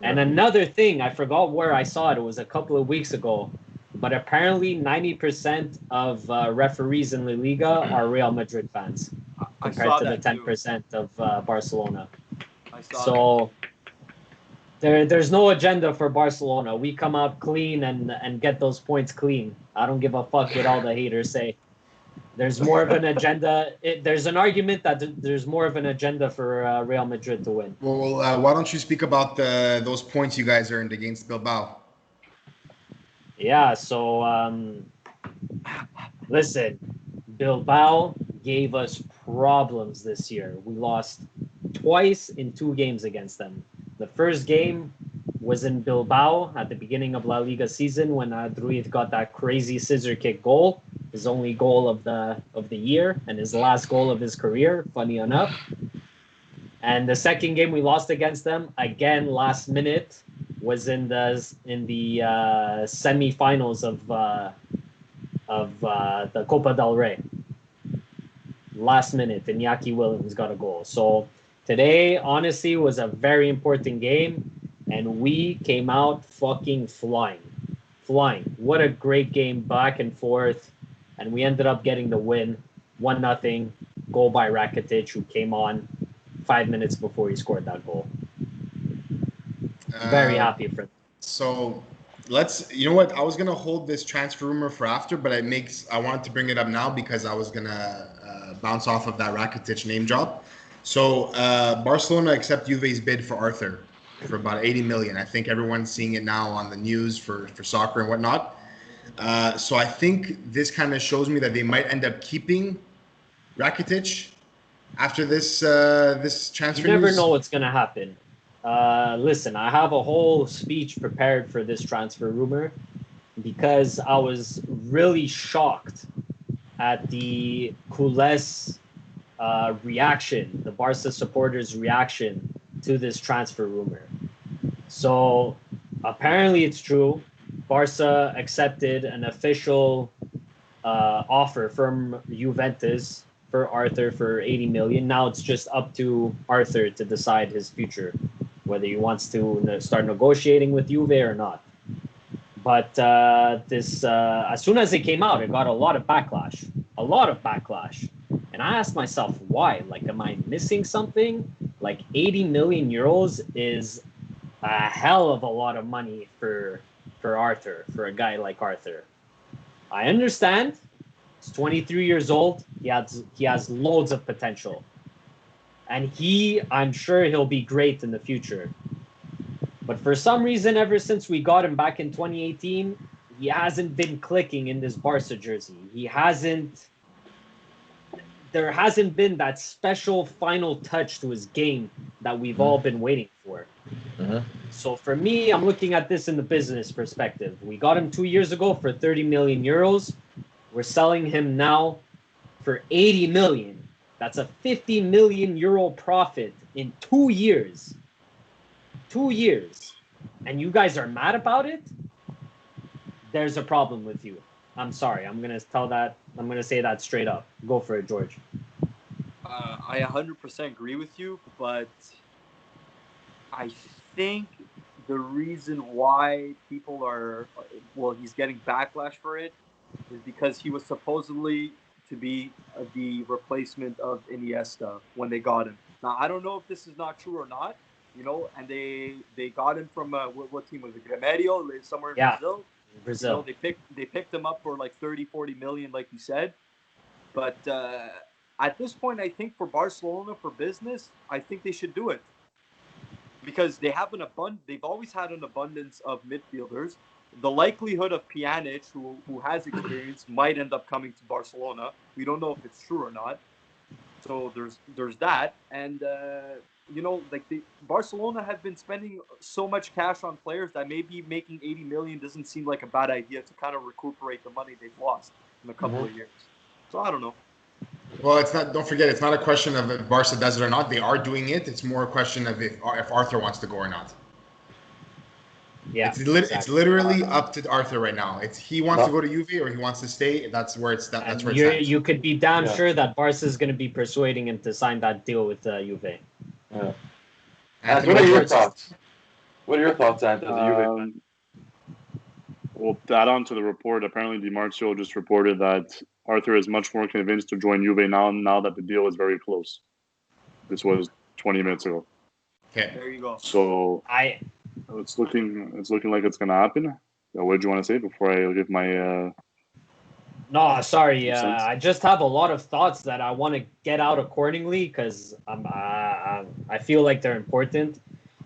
And another thing, I forgot where I saw it. It was a couple of weeks ago. But apparently 90% of referees in La Liga are Real Madrid fans compared to the 10% of Barcelona. So there's no agenda for Barcelona. We come out clean and get those points clean. I don't give a fuck what all the haters say. There's more of an agenda. There's an argument that there's more of an agenda for Real Madrid to win. Well, why don't you speak about those points you guys earned against Bilbao? Yeah, so listen, Bilbao gave us problems this year. We lost twice in 2 games against them. The first game was in Bilbao at the beginning of La Liga season when Druid got that crazy scissor kick goal, his only goal of the year and his last goal of his career, funny enough. And the second game we lost against them, again last minute, was in the semifinals of the Coppa del Rey. Last minute, Iñaki Williams got a goal. So today, honestly, was a very important game, and we came out fucking flying. What a great game, back and forth. and we ended up getting the win, 1-0, goal by Rakitic, who came on 5 minutes before he scored that goal. Very happy for them. So you know what? I was gonna hold this transfer rumor for after, but I wanted to bring it up now because I was gonna bounce off of that Rakitic name drop. So Barcelona accept Juve's bid for Arthur for about 80 million. I think everyone's seeing it now on the news for soccer and whatnot. So I think this kind of shows me that they might end up keeping Rakitic after this transfer. You never news. know what's gonna happen. Listen, I have a whole speech prepared for this transfer rumor because I was really shocked at the Culés reaction, the Barca supporters' reaction to this transfer rumor. So apparently it's true. Barca accepted an official offer from Juventus for Arthur for 80 million. Now it's just up to Arthur to decide his future, whether he wants to start negotiating with Juve or not. But this, as soon as it came out, it got a lot of backlash. And I asked myself, why? Like, am I missing something? Like, 80 million euros is a hell of a lot of money for Arthur, for a guy like Arthur. I understand. He's 23 years old. He has loads of potential. And I'm sure he'll be great in the future. But for some reason, ever since we got him back in 2018, he hasn't been clicking in this Barca jersey. There hasn't been that special final touch to his game that we've all been waiting for. So for me, I'm looking at this in the business perspective. We got him 2 years ago for 30 million euros. We're selling him now for 80 million. That's a 50 million euro profit in 2 years. 2 years. And you guys are mad about it? There's a problem with you. I'm sorry. I'm going to say that straight up. Go for it, George. I 100% agree with you, but I think the reason why people he's getting backlash for it is because he was supposedly to be the replacement of Iniesta when they got him. Now, I don't know if this is not true or not, and they got him from, what team was it? Grêmio, somewhere in Brazil. Brazil. They picked him up for like 30, 40 million, like you said. But at this point, I think for Barcelona, for business, I think they should do it. Because they've always had an abundance of midfielders. The likelihood of Pjanic, who has experience, might end up coming to Barcelona. We don't know if it's true or not. So there's that. And, Barcelona have been spending so much cash on players that maybe making 80 million doesn't seem like a bad idea to kind of recuperate the money they've lost in a couple of years. So I don't know. Well, don't forget, it's not a question of if Barca does it or not. They are doing it. It's more a question of if Arthur wants to go or not. Yeah, it's literally up to Arthur right now. He wants to go to Juve or he wants to stay. That's where it's stands. You could be damn sure that Barca is going to be persuading him to sign that deal with Juve. Yeah. What are your thoughts? What are your thoughts, Anthony? Well, to add on to the report, apparently Di Marzio just reported that Arthur is much more convinced to join Juve now that the deal is very close. This was 20 minutes ago. Okay. There you go. So it's looking like it's gonna happen. What did you want to say before I give my? No, sorry. I just have a lot of thoughts that I want to get out accordingly because I feel like they're important.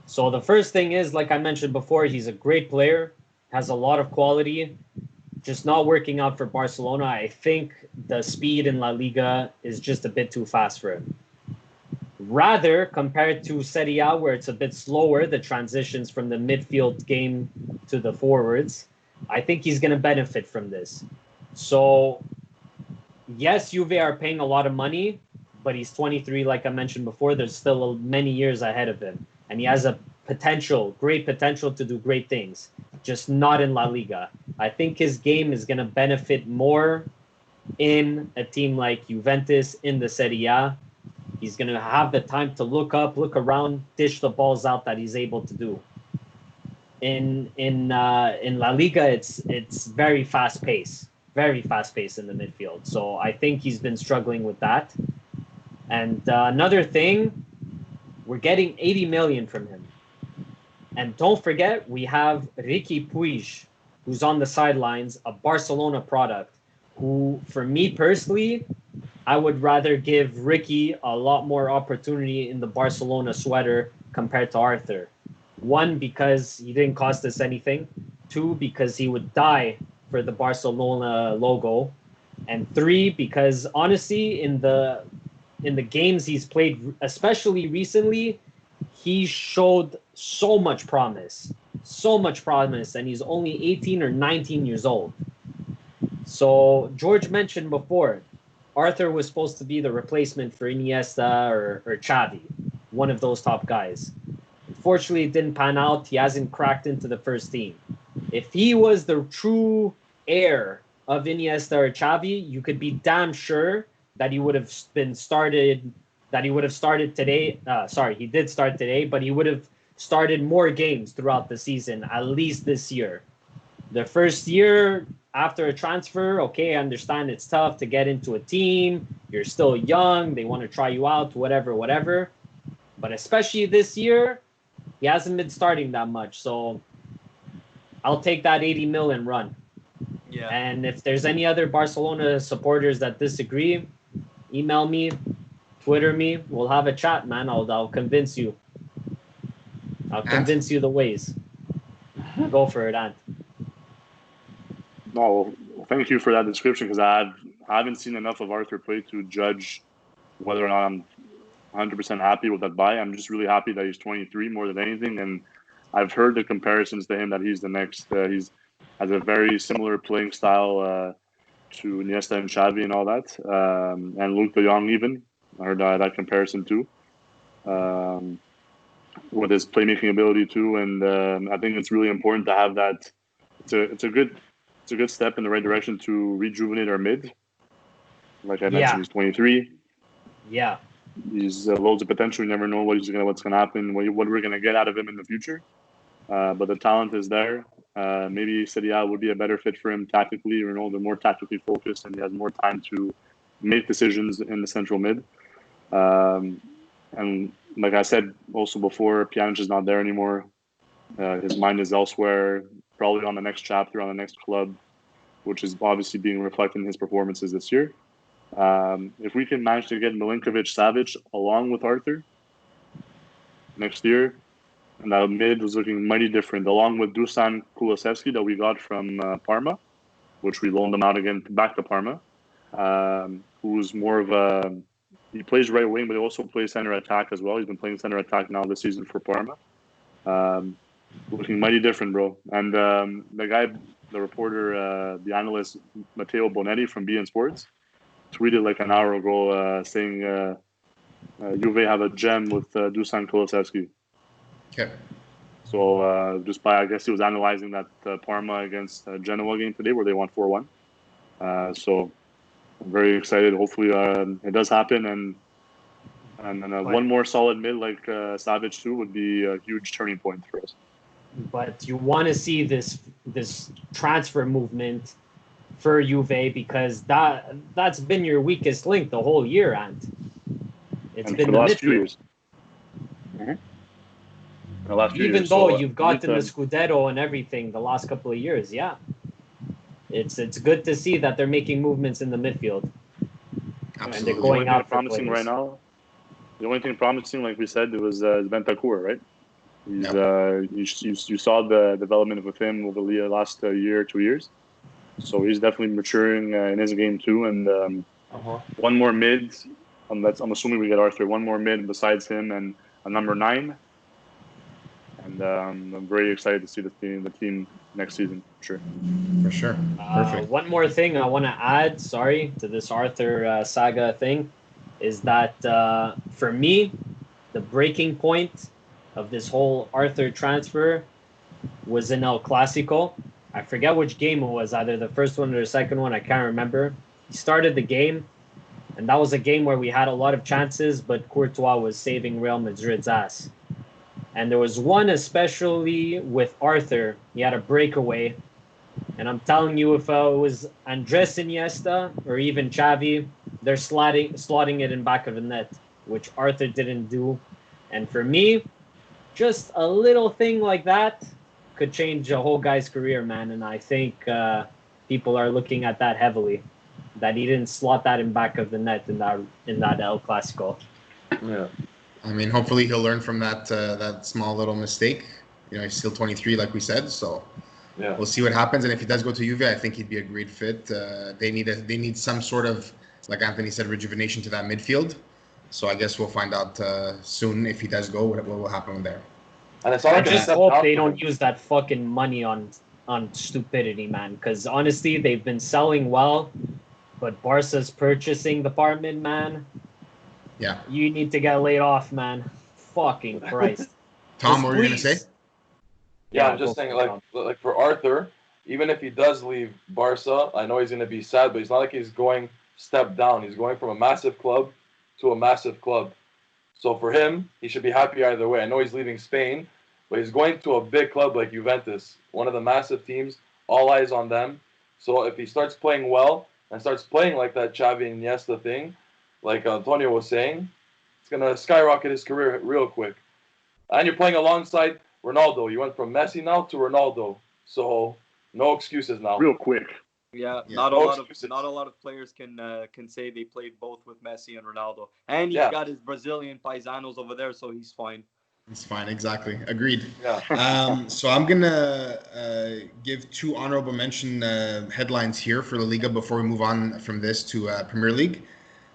So the first thing is, like I mentioned before, he's a great player, has a lot of quality, just not working out for Barcelona. I think the speed in La Liga is just a bit too fast for him. Rather, compared to Serie A, where it's a bit slower, the transitions from the midfield game to the forwards, I think he's going to benefit from this. So, yes, Juve are paying a lot of money, but he's 23, like I mentioned before. There's still many years ahead of him. And he has a great potential to do great things, just not in La Liga. I think his game is going to benefit more in a team like Juventus in the Serie A. He's going to have the time to look up, look around, dish the balls out that he's able to do. In La Liga, it's very fast paced. very fast-paced in the midfield. So I think he's been struggling with that. And another thing, we're getting 80 million from him. And don't forget, we have Riqui Puig, who's on the sidelines, a Barcelona product, who, for me personally, I would rather give Ricky a lot more opportunity in the Barcelona sweater compared to Arthur. One, because he didn't cost us anything. Two, because he would die for the Barcelona logo. And three, because honestly, in the games he's played, especially recently, he showed so much promise, and he's only 18 or 19 years old. So George mentioned before, Arthur was supposed to be the replacement for Iniesta or Xavi, one of those top guys. Unfortunately, it didn't pan out. He hasn't cracked into the first team. If he was the true heir of Iniesta or Xavi, you could be damn sure that he would have started today. He did start today, but he would have started more games throughout the season, at least this year. The first year after a transfer, okay, I understand it's tough to get into a team. You're still young. They want to try you out, whatever. But especially this year, he hasn't been starting that much. So I'll take that 80 million run. Yeah. And if there's any other Barcelona supporters that disagree, email me, Twitter me. We'll have a chat, man. I'll convince you. I'll convince you the ways. Go for it, Ant. No, thank you for that description, because I haven't seen enough of Arthur play to judge whether or not I'm 100% happy with that buy. I'm just really happy that he's 23 more than anything, and I've heard the comparisons to him that he's the next. He's has a very similar playing style to Iniesta and Xavi and all that, and Luke de Jong even. I heard that comparison too, with his playmaking ability too, and I think it's really important to have that. It's a good step in the right direction to rejuvenate our mid. Like I mentioned, he's 23. Yeah. He's loads of potential. You never know what's gonna happen, what we're gonna get out of him in the future. But the talent is there. Maybe Serie A would be a better fit for him tactically. They're more tactically focused, and he has more time to make decisions in the central mid. And like I said also before, Pjanic is not there anymore. His mind is elsewhere, probably on the next chapter, on the next club, which is obviously being reflected in his performances this year. If we can manage to get Milinkovic-Savic along with Arthur next year, and that mid was looking mighty different, along with Dusan Kulusevski that we got from Parma, which we loaned him out again back to Parma, who's more of a... He plays right wing, but he also plays center attack as well. He's been playing center attack now this season for Parma. Looking mighty different, bro. And the guy, the reporter, the analyst, Matteo Bonetti from BN Sports, tweeted like an hour ago saying Juve have a gem with Dusan Kulusevski. Okay. So I guess he was analyzing that Parma against Genoa game today where they won 4-1. So I'm very excited. Hopefully it does happen, and one more solid mid like Savic too would be a huge turning point for us. But you want to see this transfer movement for Juve, because that's been your weakest link the whole year, Ant. It's been the last few years. Mm-hmm. The last few Even years. though you've gotten the Scudetto and everything the last couple of years, yeah. It's good to see that they're making movements in the midfield. Absolutely. And they're going out for promising players. right now. The only thing promising, like we said, it was Bentancur, right? You saw the development with him over the last year, 2 years. So he's definitely maturing in his game too. And one more mid. I'm assuming we get Arthur. One more mid besides him and a number 9. And I'm very excited to see the team next season. For sure. Perfect. One more thing I want to add, to this Arthur saga thing, is that for me, the breaking point of this whole Arthur transfer was in El Clasico. I forget which game it was, either the first one or the second one. I can't remember. He started the game, and that was a game where we had a lot of chances, but Courtois was saving Real Madrid's ass. And there was one especially with Arthur. He had a breakaway, And I'm telling you, if it was Andres Iniesta or even Xavi, they're slotting it in back of the net, which Arthur didn't do. And for me, just a little thing like that could change a whole guy's career, man. And I think people are looking at that heavily. That he didn't slot that in back of the net in that El Clasico. Yeah. I mean, hopefully he'll learn from that small little mistake. You know, he's still 23, like we said, so Yeah. we'll see what happens. And if he does go to Juve, I think he'd be a great fit. They need some sort of, like Anthony said, rejuvenation to that midfield. So I guess we'll find out soon if he does go what will happen there. And it's all I like just hope they don't use that fucking money on stupidity, man. Because honestly, they've been selling well, but Barca's purchasing department, man. Yeah. You need to get laid off, man. Fucking Christ. Tom, what were you gonna say? Yeah, I'm just saying, like for Arthur, even if he does leave Barca, I know he's gonna be sad, but it's not like he's going step down. He's going from a massive club to a massive club. So for him, he should be happy either way. I know he's leaving Spain, but he's going to a big club like Juventus, one of the massive teams, all eyes on them. So if he starts playing well and starts playing like that Xavi and Iniesta thing, like Antonio was saying, it's going to skyrocket his career real quick. And you're playing alongside Ronaldo. You went from Messi now to Ronaldo. So no excuses now. Real quick. Yeah, not a lot of players can say they played both with Messi and Ronaldo, and he's got his Brazilian paisanos over there, so he's fine. He's fine, exactly. Agreed. Yeah. So I'm gonna give two honorable mention headlines here for La Liga before we move on from this to Premier League.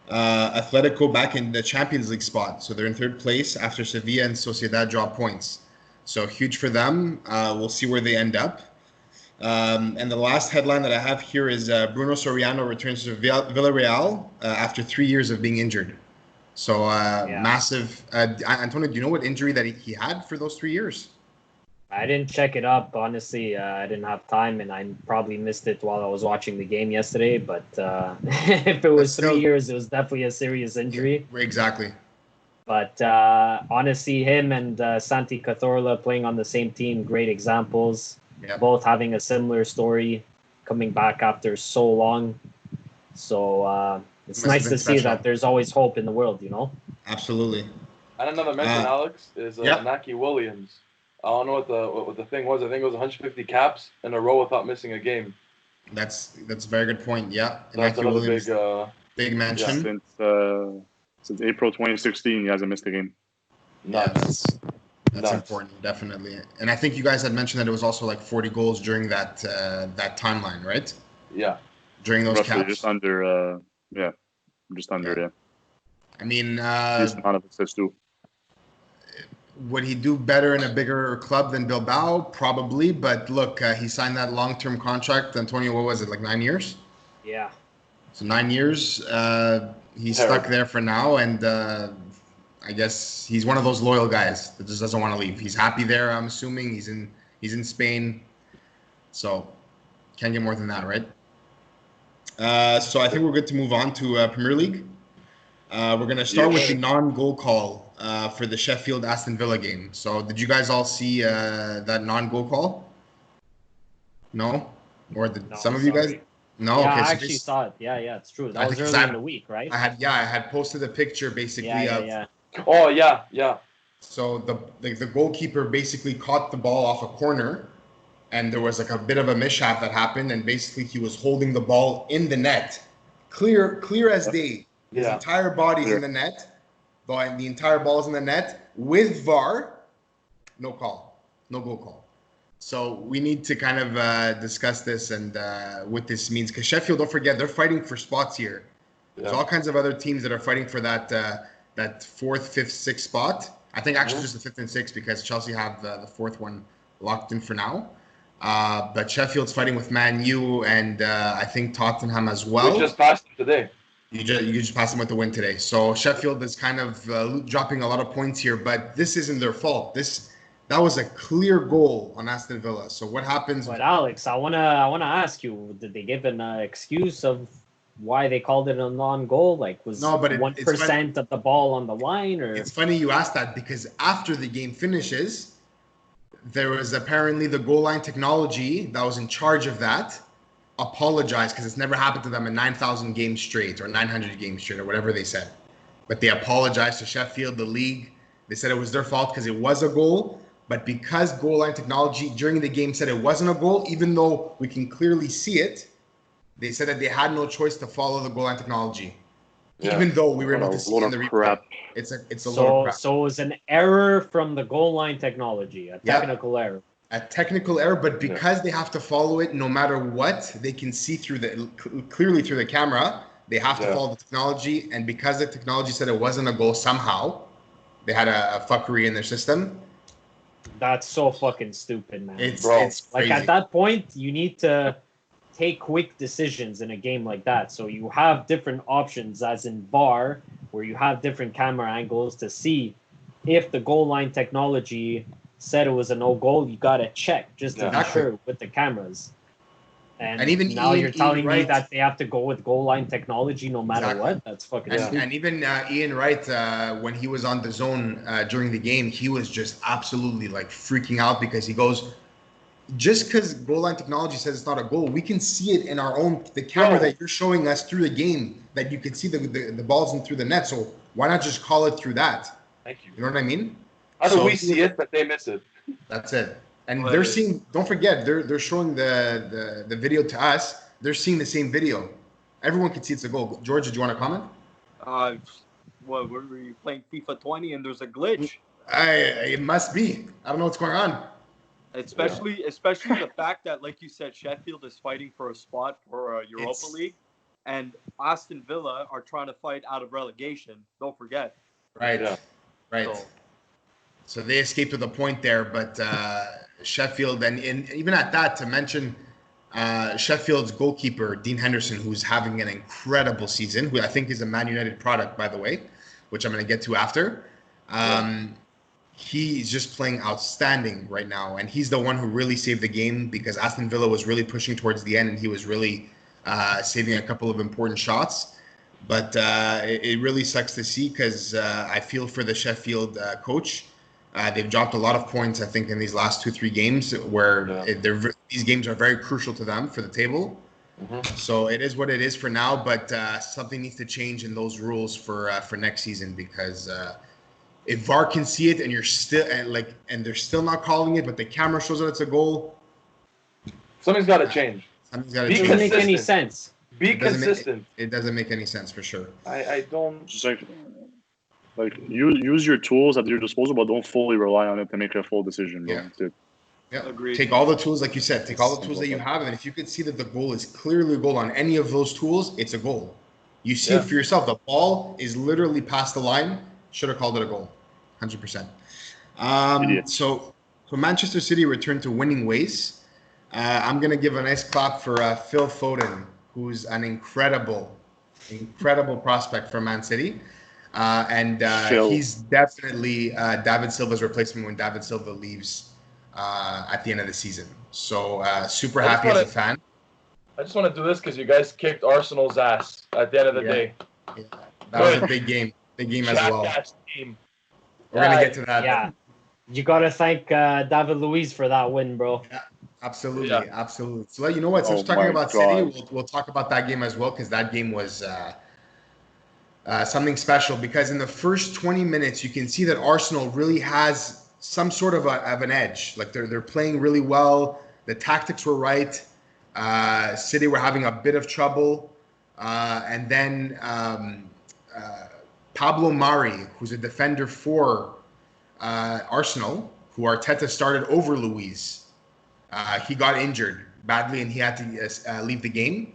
Atletico back in the Champions League spot, so they're in third place after Sevilla and Sociedad draw points. So huge for them. We'll see where they end up. And the last headline that I have here is Bruno Soriano returns to Villarreal after 3 years of being injured. So massive. Antonio, do you know what injury that he had for those 3 years? I didn't check it up. Honestly, I didn't have time, and I probably missed it while I was watching the game yesterday. But if it was 3 years, it was definitely a serious injury. Exactly. But honestly, him and Santi Cazorla playing on the same team, great examples. Yeah. Both having a similar story, coming back after so long. So it's nice to see that there's always hope in the world, you know? Absolutely. And another mention, Alex, is Naki Williams. I don't know what the thing was. I think it was 150 caps in a row without missing a game. That's a very good point. Yeah. So that's another Williams, big mention. Yeah, since April 2016, he hasn't missed a game. Nuts. That's important, definitely. And I think you guys had mentioned that it was also like 40 goals during that timeline, right? Yeah. During those roughly caps. Just under. Yeah. I mean, decent amount of assists too. Would he do better in a bigger club than Bilbao? Probably, but look, he signed that long-term contract. Antonio, what was it, like 9 years? Yeah. So 9 years. He's stuck there for now, and I guess he's one of those loyal guys that just doesn't want to leave. He's happy there. I'm assuming he's in Spain, so can't get more than that, right? So I think we're good to move on to Premier League. We're gonna start with the non-goal call for the Sheffield Aston Villa game. So did you guys all see that non-goal call? No, or did some of you guys? No, yeah, okay. I actually saw it. Yeah, it's true. That was early in the week, right? I had posted a picture basically of. Oh yeah. So the goalkeeper basically caught the ball off a corner, and there was like a bit of a mishap that happened, and basically he was holding the ball in the net, clear as day. His entire body's in the net, but the entire ball's in the net with VAR. No goal call. So we need to kind of discuss this and what this means, because Sheffield, don't forget, they're fighting for spots here. There's all kinds of other teams that are fighting for that fourth, fifth, sixth spot. I think actually just the fifth and sixth, because Chelsea have the fourth one locked in for now. But Sheffield's fighting with Man U and I think Tottenham as well. We just passed them today. You just passed them with the win today. So Sheffield is kind of dropping a lot of points here, but this isn't their fault. That was a clear goal on Aston Villa. So what happens? But Alex, I wanna ask you: did they give an excuse of why they called it a non-goal? Like, was 1% of the ball on the line? Or it's funny you asked that, because after the game finishes, there was apparently the goal line technology that was in charge of that apologized because it's never happened to them in 9,000 games straight or 900 games straight or whatever they said. But they apologized to Sheffield, the league. They said it was their fault because it was a goal. But because goal line technology during the game said it wasn't a goal, even though we can clearly see it, they said that they had no choice to follow the goal line technology. Yeah. Even though we were able to see it in the replay. It's a load of crap. So it was an error from the goal line technology, a technical error. A technical error, but because they have to follow it no matter what, they can see clearly through the camera. They have to follow the technology, and because the technology said it wasn't a goal somehow, they had a fuckery in their system. That's so fucking stupid, man. It's like at that point, you need to take quick decisions in a game like that. So you have different options, as in VAR, where you have different camera angles to see if the goal line technology said it was a no goal. You gotta check just to be sure with the cameras. And even now you're telling me that they have to go with goal line technology no matter what? That's fucking stupid. And even Ian Wright, when he was on the zone during the game, he was just absolutely like freaking out because he goes, just because goal line technology says it's not a goal, we can see it in our own, the camera that you're showing us through the game, that you can see the balls in through the net. So why not just call it through that? Thank you. You know what I mean? How do we see it, but they miss it? That's it. And they're seeing, don't forget, they're showing the video to us. They're seeing the same video. Everyone can see it's a goal. George, did you want to comment? Were you playing FIFA 20 and there's a glitch? It must be. I don't know what's going on. Especially the fact that, like you said, Sheffield is fighting for a spot for Europa League, and Aston Villa are trying to fight out of relegation. Don't forget. Right. Yeah. Right. So they escaped with a point there, but Sheffield, and even at that, to mention Sheffield's goalkeeper, Dean Henderson, who's having an incredible season, who I think is a Man United product, by the way, which I'm going to get to after. He's just playing outstanding right now, and he's the one who really saved the game because Aston Villa was really pushing towards the end, and he was really saving a couple of important shots. But it really sucks to see because I feel for the Sheffield coach. They've dropped a lot of points, I think, in these last 2-3 games where these games are very crucial to them for the table. Mm-hmm. So it is what it is for now, but something needs to change in those rules for next season because if VAR can see it and you're still and they're still not calling it, but the camera shows that it's a goal, something's got to change. It doesn't make any sense. Be consistent. It doesn't make any sense for sure. I don't just like use your tools at your disposal, but don't fully rely on it to make a full decision. Yeah. Agreed. Take all the tools, like you said. Take all the tools that you have, and if you can see that the goal is clearly a goal on any of those tools, it's a goal. You see it for yourself. The ball is literally past the line. Should have called it a goal, 100%. So Manchester City returned to winning ways. I'm gonna give a nice clap for Phil Foden, who's an incredible prospect for Man City. And he's definitely David Silva's replacement when David Silva leaves at the end of the season. So super happy as a fan. I just want to do this because you guys kicked Arsenal's ass at the end of the day. Yeah. That was a big game. Big game as well. Team. We're going to get to that. Yeah. You got to thank David Luiz for that win, bro. Yeah, absolutely. Yeah. Absolutely. So you know what? Since we're talking about City, we'll talk about that game as well because that game was something special because in the first 20 minutes, you can see that Arsenal really has some sort of an edge. Like they're playing really well. The tactics were right. City were having a bit of trouble. And then Pablo Mari, who's a defender for Arsenal, who Arteta started over Luiz. He got injured badly and he had to leave the game.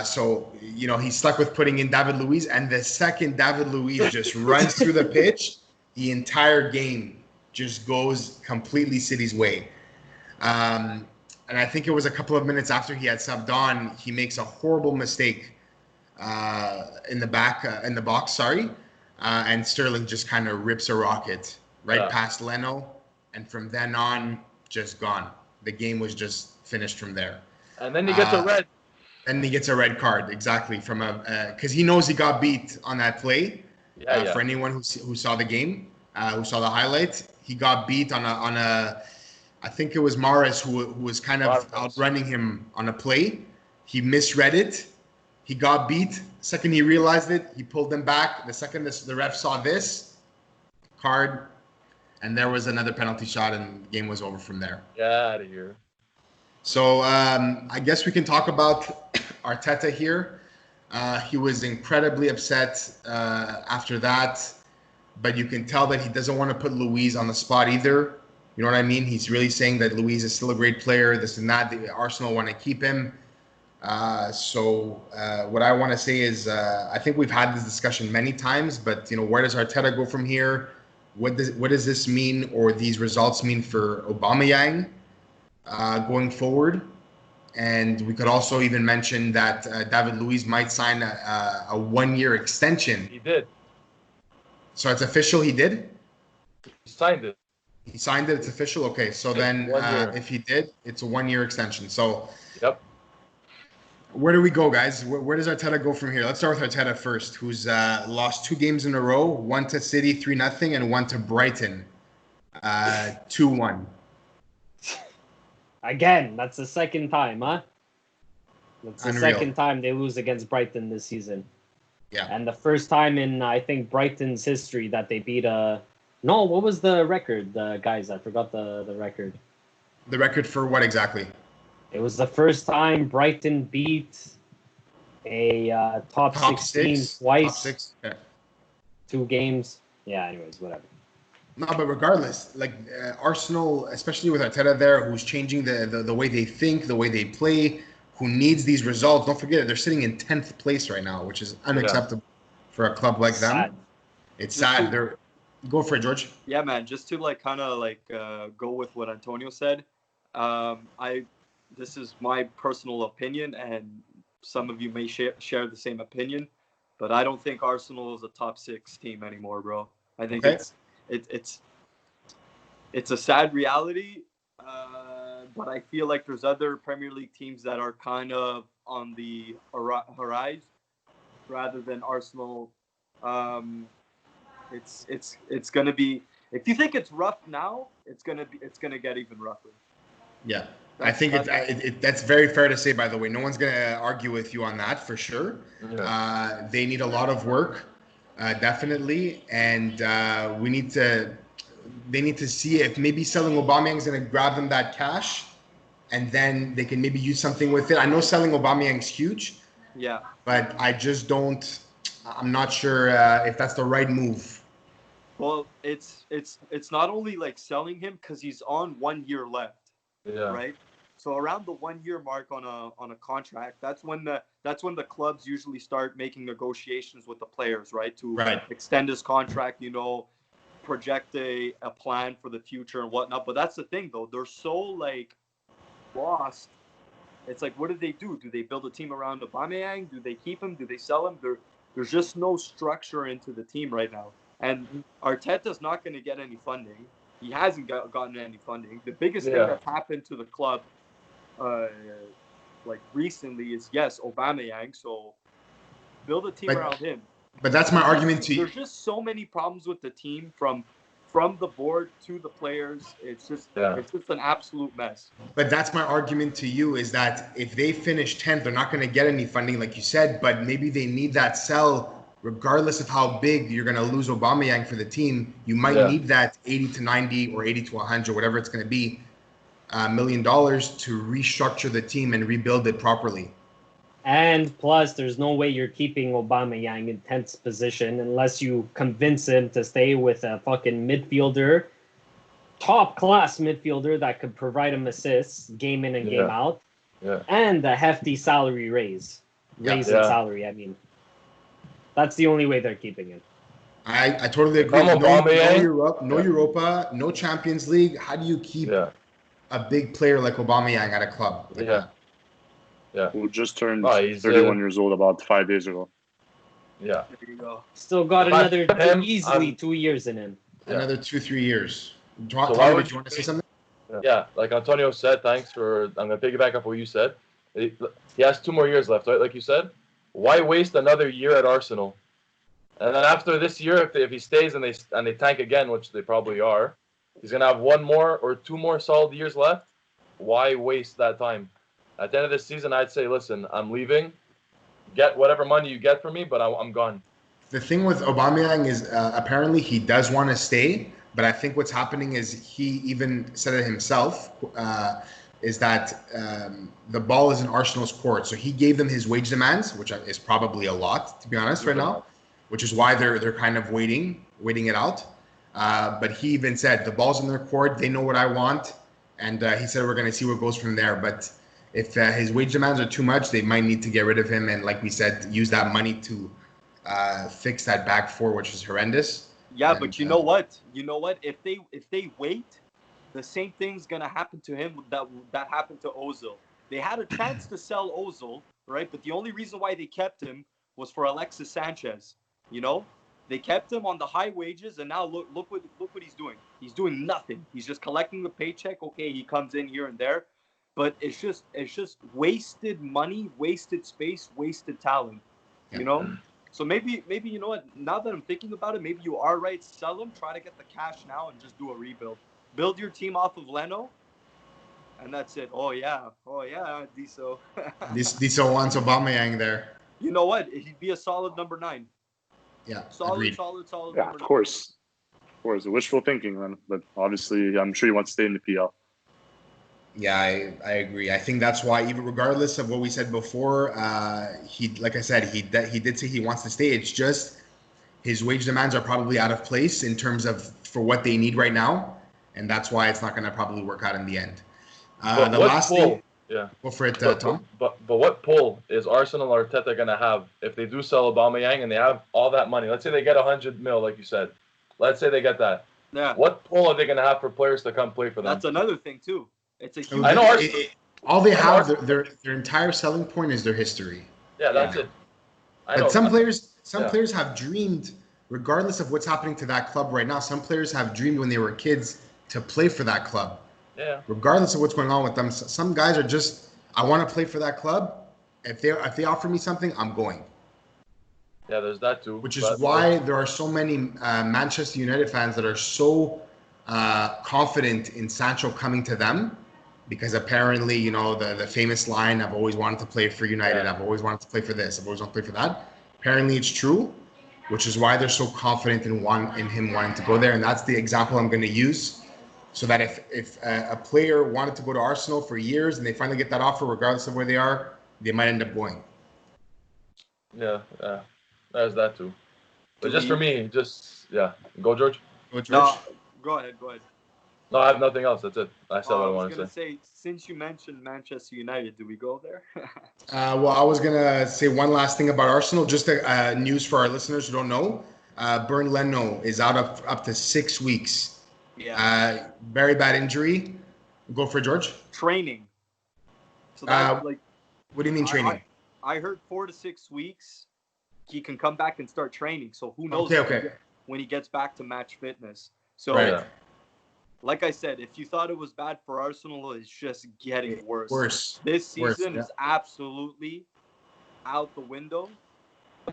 So, he's stuck with putting in David Luiz. And the second David Luiz just runs through the pitch, the entire game just goes completely City's way. And I think it was a couple of minutes after he had subbed on, he makes a horrible mistake in the box, and Sterling just kind of rips a rocket past Leno, and from then on, just gone. The game was just finished from there. And then he gets a red. And he gets a red card, exactly, from because he knows he got beat on that play. For anyone who saw the game, who saw the highlights, he got beat on I think it was Mahrez who was kind of outrunning him on a play. He misread it. He got beat. Second he realized it, he pulled him back. The second the ref saw this, card, and there was another penalty shot, and the game was over from there. Get out of here. So I guess we can talk about Arteta here. He was incredibly upset after that, but you can tell that he doesn't want to put Luiz on the spot either. You know what I mean? He's really saying that Luiz is still a great player, this and that. The Arsenal want to keep him. So what I want to say is I think we've had this discussion many times, but where does Arteta go from here? What does this mean, or these results mean for Aubameyang going forward? And we could also even mention that David Luiz might sign a 1-year extension. He did. So it's official. He did. He signed it. He signed it. It's official. Okay. So then, if he did, it's a 1-year extension. So. Yep. Where do we go, guys? Where does Arteta go from here? Let's start with Arteta first, who's lost 2 games in a row, one to City 3-0, and one to Brighton 2-1. Again, that's the second time, huh? That's the Unreal. second time they lose against Brighton this season. Yeah. And the first time in, I think, Brighton's history that they beat No, what was the record, guys? I forgot the record. The record for what exactly? It was the first time Brighton beat a top 16 six? twice. Top 6? Okay. 2 games. Yeah, anyways, whatever. No, but regardless, like Arsenal, especially with Arteta there, who's changing the way they think, the way they play, who needs these results. Don't forget, they're sitting in 10th place right now, which is unacceptable for a club like them. Sad. It's sad. They're go for it, George. Yeah, man. Just to go with what Antonio said. This is my personal opinion, and some of you may share the same opinion, but I don't think Arsenal is a top 6 team anymore, bro. I think it's a sad reality, but I feel like there's other Premier League teams that are kind of on the horizon rather than Arsenal. It's gonna be, if you think it's rough now, it's gonna get even rougher. Yeah. I think that's very fair to say, by the way. No one's going to argue with you on that, for sure. Yeah. They need a lot of work, definitely. And they need to see if maybe selling Aubameyang is going to grab them that cash, and then they can maybe use something with it. I know selling Aubameyang is huge. Yeah. But I'm not sure if that's the right move. Well, it's not only like selling him because he's on 1 year left. Yeah. Right. So around the 1 year mark on a contract, that's when the clubs usually start making negotiations with the players, right? To extend his contract, project a plan for the future and whatnot. But that's the thing, though. They're so lost. It's like, what do they do? Do they build a team around Aubameyang? Do they keep him? Do they sell him? There's just no structure into the team right now. And Arteta's not going to get any funding. He hasn't gotten any funding. The biggest thing that's happened to the club, recently, is Aubameyang. So build a team around him. But that's my argument to you. There's just so many problems with the team from the board to the players. It's just an absolute mess. But that's my argument to you, is that if they finish 10th, they're not going to get any funding, like you said. But maybe they need that sell. Regardless of how big you're going to lose Aubameyang for the team, you might need that 80 to 90 or 80 to 100, whatever it's going to be, $1 million to restructure the team and rebuild it properly. And plus, there's no way you're keeping Aubameyang in 10th position unless you convince him to stay with a fucking midfielder, top-class midfielder that could provide him assists game in and game out, and a hefty salary raise. In salary, I mean. That's the only way they're keeping it. I totally agree. No Europa, no Champions League. How do you keep a big player like Aubameyang at a club? Who just turned 31 years old about 5 days ago. Yeah. There you go. Still got another easily 2 years in him. Another 2-3 years. Tommy, did you want to say something? Yeah, like Antonio said, I'm going to piggyback up what you said. He has 2 more years left, right? Like you said. Why waste another year at Arsenal? And then after this year, if he stays and they tank again, which they probably are, He's going to have one more or two more solid years left. Why waste that time? At the end of the season, I'd say, listen, I'm leaving. Get whatever money you get from me, but I'm gone. The thing with Aubameyang is apparently he does want to stay, but I think what's happening is he even said it himself, is that the ball is in Arsenal's court. So he gave them his wage demands, which is probably a lot, to be honest, right now, which is why they're kind of waiting it out. But he even said the ball's in their court. They know what I want. And he said we're going to see what goes from there. But if his wage demands are too much, they might need to get rid of him. And like we said, use that money to fix that back four, which is horrendous. Yeah, but you know what? If they wait, the same thing's gonna happen to him that happened to Ozil. They had a chance to sell Ozil, right? But the only reason why they kept him was for Alexis Sanchez. They kept him on the high wages, and now look what he's doing. He's doing nothing. He's just collecting the paycheck. Okay, he comes in here and there, but it's just wasted money, wasted space, wasted talent. So maybe you know what? Now that I'm thinking about it, maybe you are right. Sell him, try to get the cash now, and just do a rebuild. Build your team off of Leno, and that's it. Oh yeah, Diso. Diso wants Aubameyang there. You know what? He'd be a solid number 9. Yeah, solid. Yeah, of course. Wishful thinking, man. But obviously, I'm sure he wants to stay in the PL. Yeah, I agree. I think that's why, even regardless of what we said before, like I said, he did say he wants to stay. It's just his wage demands are probably out of place in terms of for what they need right now, and that's why it's not going to probably work out in the end. The last thing, go for it, Tom. But what pull is Arsenal or Arteta going to have if they do sell Aubameyang and they have all that money? Let's say they get 100 mil, like you said. Let's say they get that. Yeah. What pull are they going to have for players to come play for them? That's another thing too. It's a huge. I know all they have, their entire selling point is their history. Yeah, that's it. But some players have dreamed, regardless of what's happening to that club right now. Some players have dreamed when they were kids to play for that club. Yeah. Regardless of what's going on with them, some guys are just, I want to play for that club. If they offer me something, I'm going. Yeah, there's that too. Which is why there are so many Manchester United fans that are so confident in Sancho coming to them. Because apparently, the famous line, I've always wanted to play for United. I've always wanted to play for this. I've always wanted to play for that. Apparently, it's true, which is why they're so confident in him wanting to go there. And that's the example I'm going to use. So that if a player wanted to go to Arsenal for years and they finally get that offer, regardless of where they are, they might end up going. Yeah. There's that too. But for me, go, George. No, go ahead. No, I have nothing else. That's it. I said what I wanted to say. I was going to say, since you mentioned Manchester United, do we go there? Well, I was going to say one last thing about Arsenal. Just news for our listeners who don't know. Bernd Leno is out up to 6 weeks. Yeah. Very bad injury. Go for it, George. Training. So that's what do you mean training? I heard 4 to 6 weeks. He can come back and start training. So who knows when he gets back to match fitness. So, like I said, if you thought it was bad for Arsenal, it's just getting worse. This season is absolutely out the window.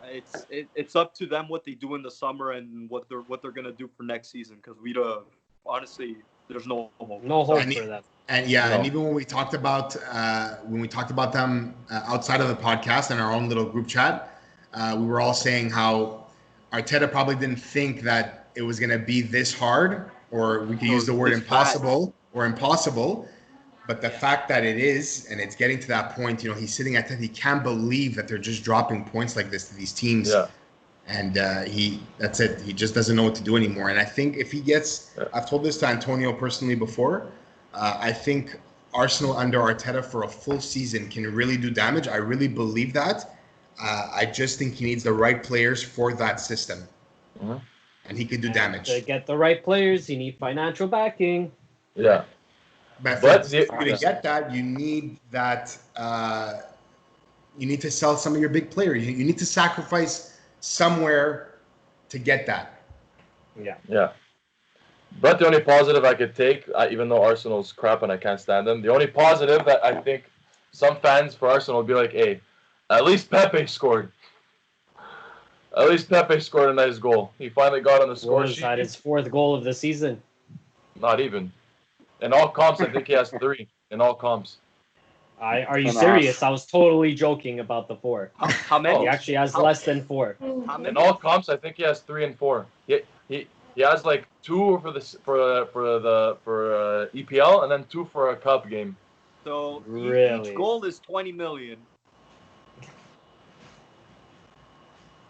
It's up to them what they do in the summer and what they're gonna do for next season. Because honestly, there's no hope. No hope for that. And and even when we talked about them outside of the podcast and our own little group chat, we were all saying how Arteta probably didn't think that it was gonna be this hard. Or we could use the word impossible. But the fact that it is, and it's getting to that point, he's sitting at 10th. He can't believe that they're just dropping points like this to these teams. Yeah. And that's it. He just doesn't know what to do anymore. And I think if he gets, I've told this to Antonio personally before, I think Arsenal under Arteta for a full season can really do damage. I really believe that. I just think he needs the right players for that system. Mm-hmm. And he could do damage. To get the right players, you need financial backing. Yeah. But to get that, you need that. You need to sell some of your big players. You need to sacrifice somewhere to get that. Yeah. But the only positive I could take, even though Arsenal's crap and I can't stand them, the only positive that I think some fans for Arsenal will be like, hey, at least Pepe scored. At least Pepe scored a nice goal. He finally got on the score sheet. That his 4th goal of the season. Not even. In all comps, I think he has 3. In all comps. Are you serious? I was totally joking about the 4. How many? He actually has less than 4. How many? In all comps, I think he has 3 and 4. He has like 2 for EPL and then 2 for a cup game. So Really? each goal is 20 million.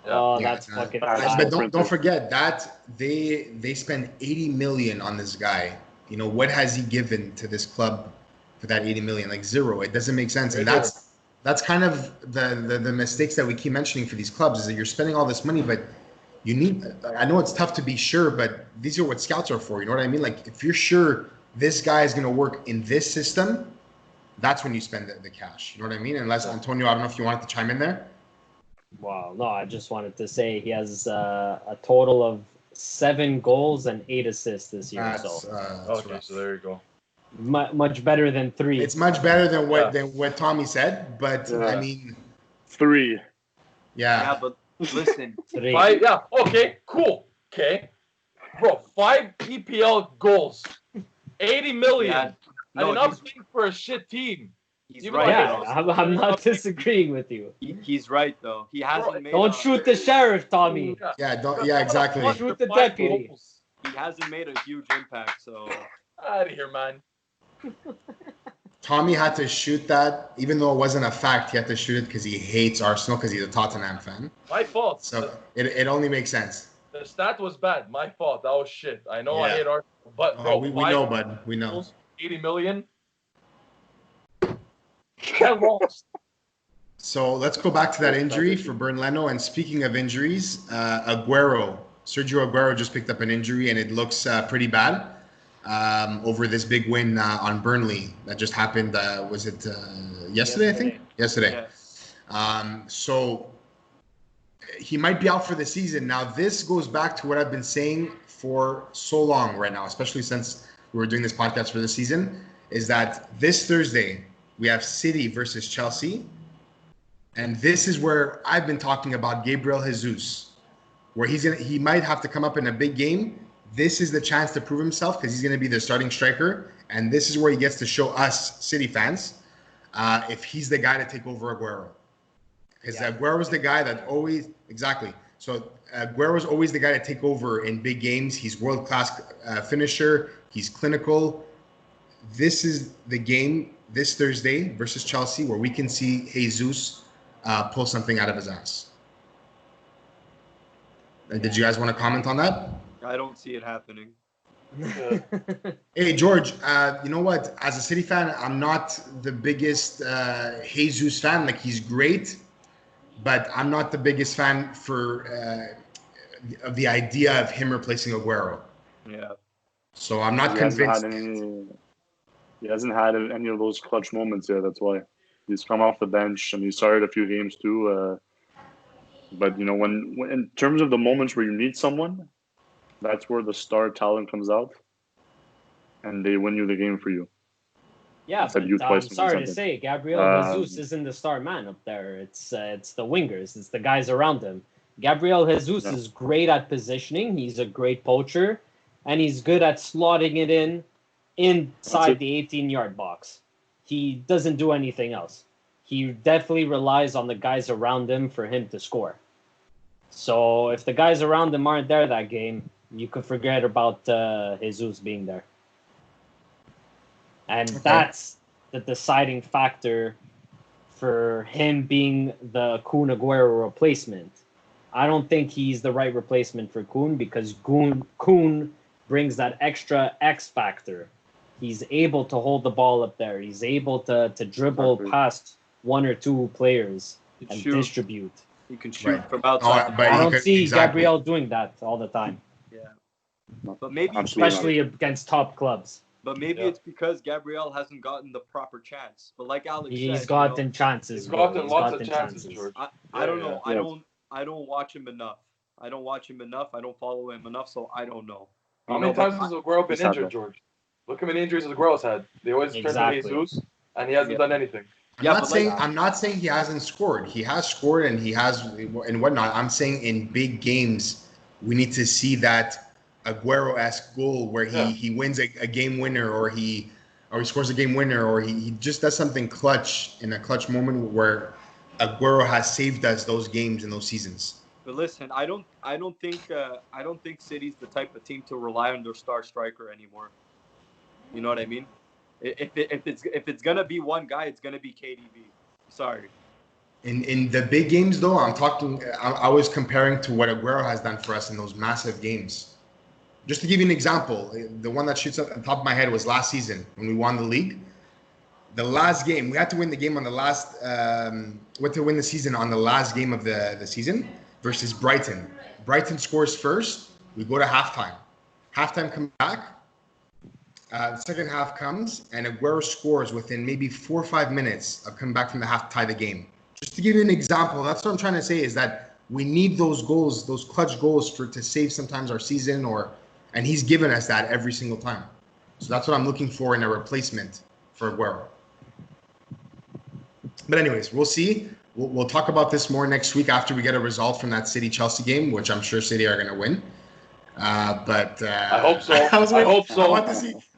Yeah. Oh, that's fucking But don't forget that they spend 80 million on this guy. You know, what has he given to this club for that 80 million? Like 0. It doesn't make sense. And that's kind of the mistakes that we keep mentioning for these clubs, is that you're spending all this money, but you need, I know it's tough to be sure, but these are what scouts are for. You know what I mean? Like, if you're sure this guy is going to work in this system, that's when you spend the cash. You know what I mean? Unless, Antonio, I don't know if you wanted to chime in there. Wow. No, I just wanted to say he has a total of 7 goals and 8 assists this year. Okay, so there you go. Much better than 3. It's much better than what Tommy said, but I mean, 3. Yeah, but listen. 3. 5, yeah, okay, cool. Okay. Bro, 5 EPL goals. 80 million. Yeah. No, and enough paying for a shit team. He's Even right. Yeah, though. I'm not disagreeing with you. He's right though. He hasn't made. Don't shoot the sheriff, Tommy. Yeah, exactly. Shoot the deputy. Goals. He hasn't made a huge impact. So Out of here, man. Tommy had to shoot that, even though it wasn't a fact. He had to shoot it because he hates Arsenal, because he's a Tottenham fan. My fault. So it only makes sense. The stat was bad. My fault. That was shit. I know I hate Arsenal, but bro, We know, bud. We know. goals, 80 million. Get lost. So let's go back to that injury for Bern Leno. And speaking of injuries, Sergio Aguero just picked up an injury, and it looks pretty bad over this big win on Burnley that just happened. Was it yesterday? I think yesterday. yeah. So he might be out for the season. Now this goes back to what I've been saying for so long right now, especially since we were doing this podcast for the season, is that this Thursday we have City versus Chelsea. And this is where I've been talking about Gabriel Jesus, where he might have to come up in a big game. This is the chance to prove himself, because he's going to be the starting striker. And this is where he gets to show us City fans if he's the guy to take over Aguero. Because Aguero's the guy that always, exactly. So Aguero's always the guy to take over in big games. He's world-class finisher. He's clinical. This is the game this Thursday versus Chelsea where we can see Jesus pull something out of his ass. Did you guys want to comment on that? I don't see it happening. Hey, George, you know what? As a City fan, I'm not the biggest Jesus fan. Like, he's great, but I'm not the biggest fan of the idea of him replacing Aguero. Yeah. So I'm not convinced. He hasn't had any of those clutch moments yet. That's why he's come off the bench and he started a few games too. But you know, when in terms of the moments where you need someone, that's where the star talent comes out, and they win you the game for you. Yeah, but I'm sorry to say, Gabriel Jesus isn't the star man up there. It's the wingers. It's the guys around him. Gabriel Jesus is great at positioning. He's a great poacher, and he's good at slotting it inside the 18-yard box. He doesn't do anything else. He definitely relies on the guys around him for him to score. So if the guys around him aren't there that game, you could forget about Jesus being there. And that's the deciding factor for him being the Kun Aguero replacement. I don't think he's the right replacement for Kun, because Kun brings that extra X factor. He's able to hold the ball up there. He's able to dribble past one or two players and distribute. He can shoot from outside. I don't see Gabriel doing that all the time. Yeah. But maybe especially against top clubs. But maybe it's because Gabriel hasn't gotten the proper chance. But like Alex said, he's gotten chances. He's gotten lots of chances, George. I don't know. I don't watch him enough. I don't follow him enough, so I don't know. How many times has Aguero been injured, George? Look how many injuries Aguero's had. They always turn to Jesus, and he hasn't done anything. I'm not saying he hasn't scored. He has scored and he has and whatnot. I'm saying in big games, we need to see that Aguero-esque goal where he wins a game winner, or he scores a game winner, or he just does something clutch in a clutch moment where Aguero has saved us those games and those seasons. But listen, I don't think City's the type of team to rely on their star striker anymore. You know what I mean? If it's gonna be one guy, it's gonna be KDB. Sorry. In the big games, though, I was comparing to what Aguero has done for us in those massive games. Just to give you an example, the one that shoots up on top of my head was last season when we won the league. The last game, we had to win the game on the last, to win the season on the last game of the season versus Brighton. Brighton scores first. We go to halftime. Halftime comes back. The second half comes, and Aguero scores within maybe 4 or 5 minutes of coming back from the half to tie the game. Just to give you an example, that's what I'm trying to say, is that we need those goals, those clutch goals to save sometimes our season, and he's given us that every single time. So that's what I'm looking for in a replacement for Aguero. But anyways, we'll see. We'll talk about this more next week after we get a result from that City-Chelsea game, which I'm sure City are going to win. But I hope so. I hope so.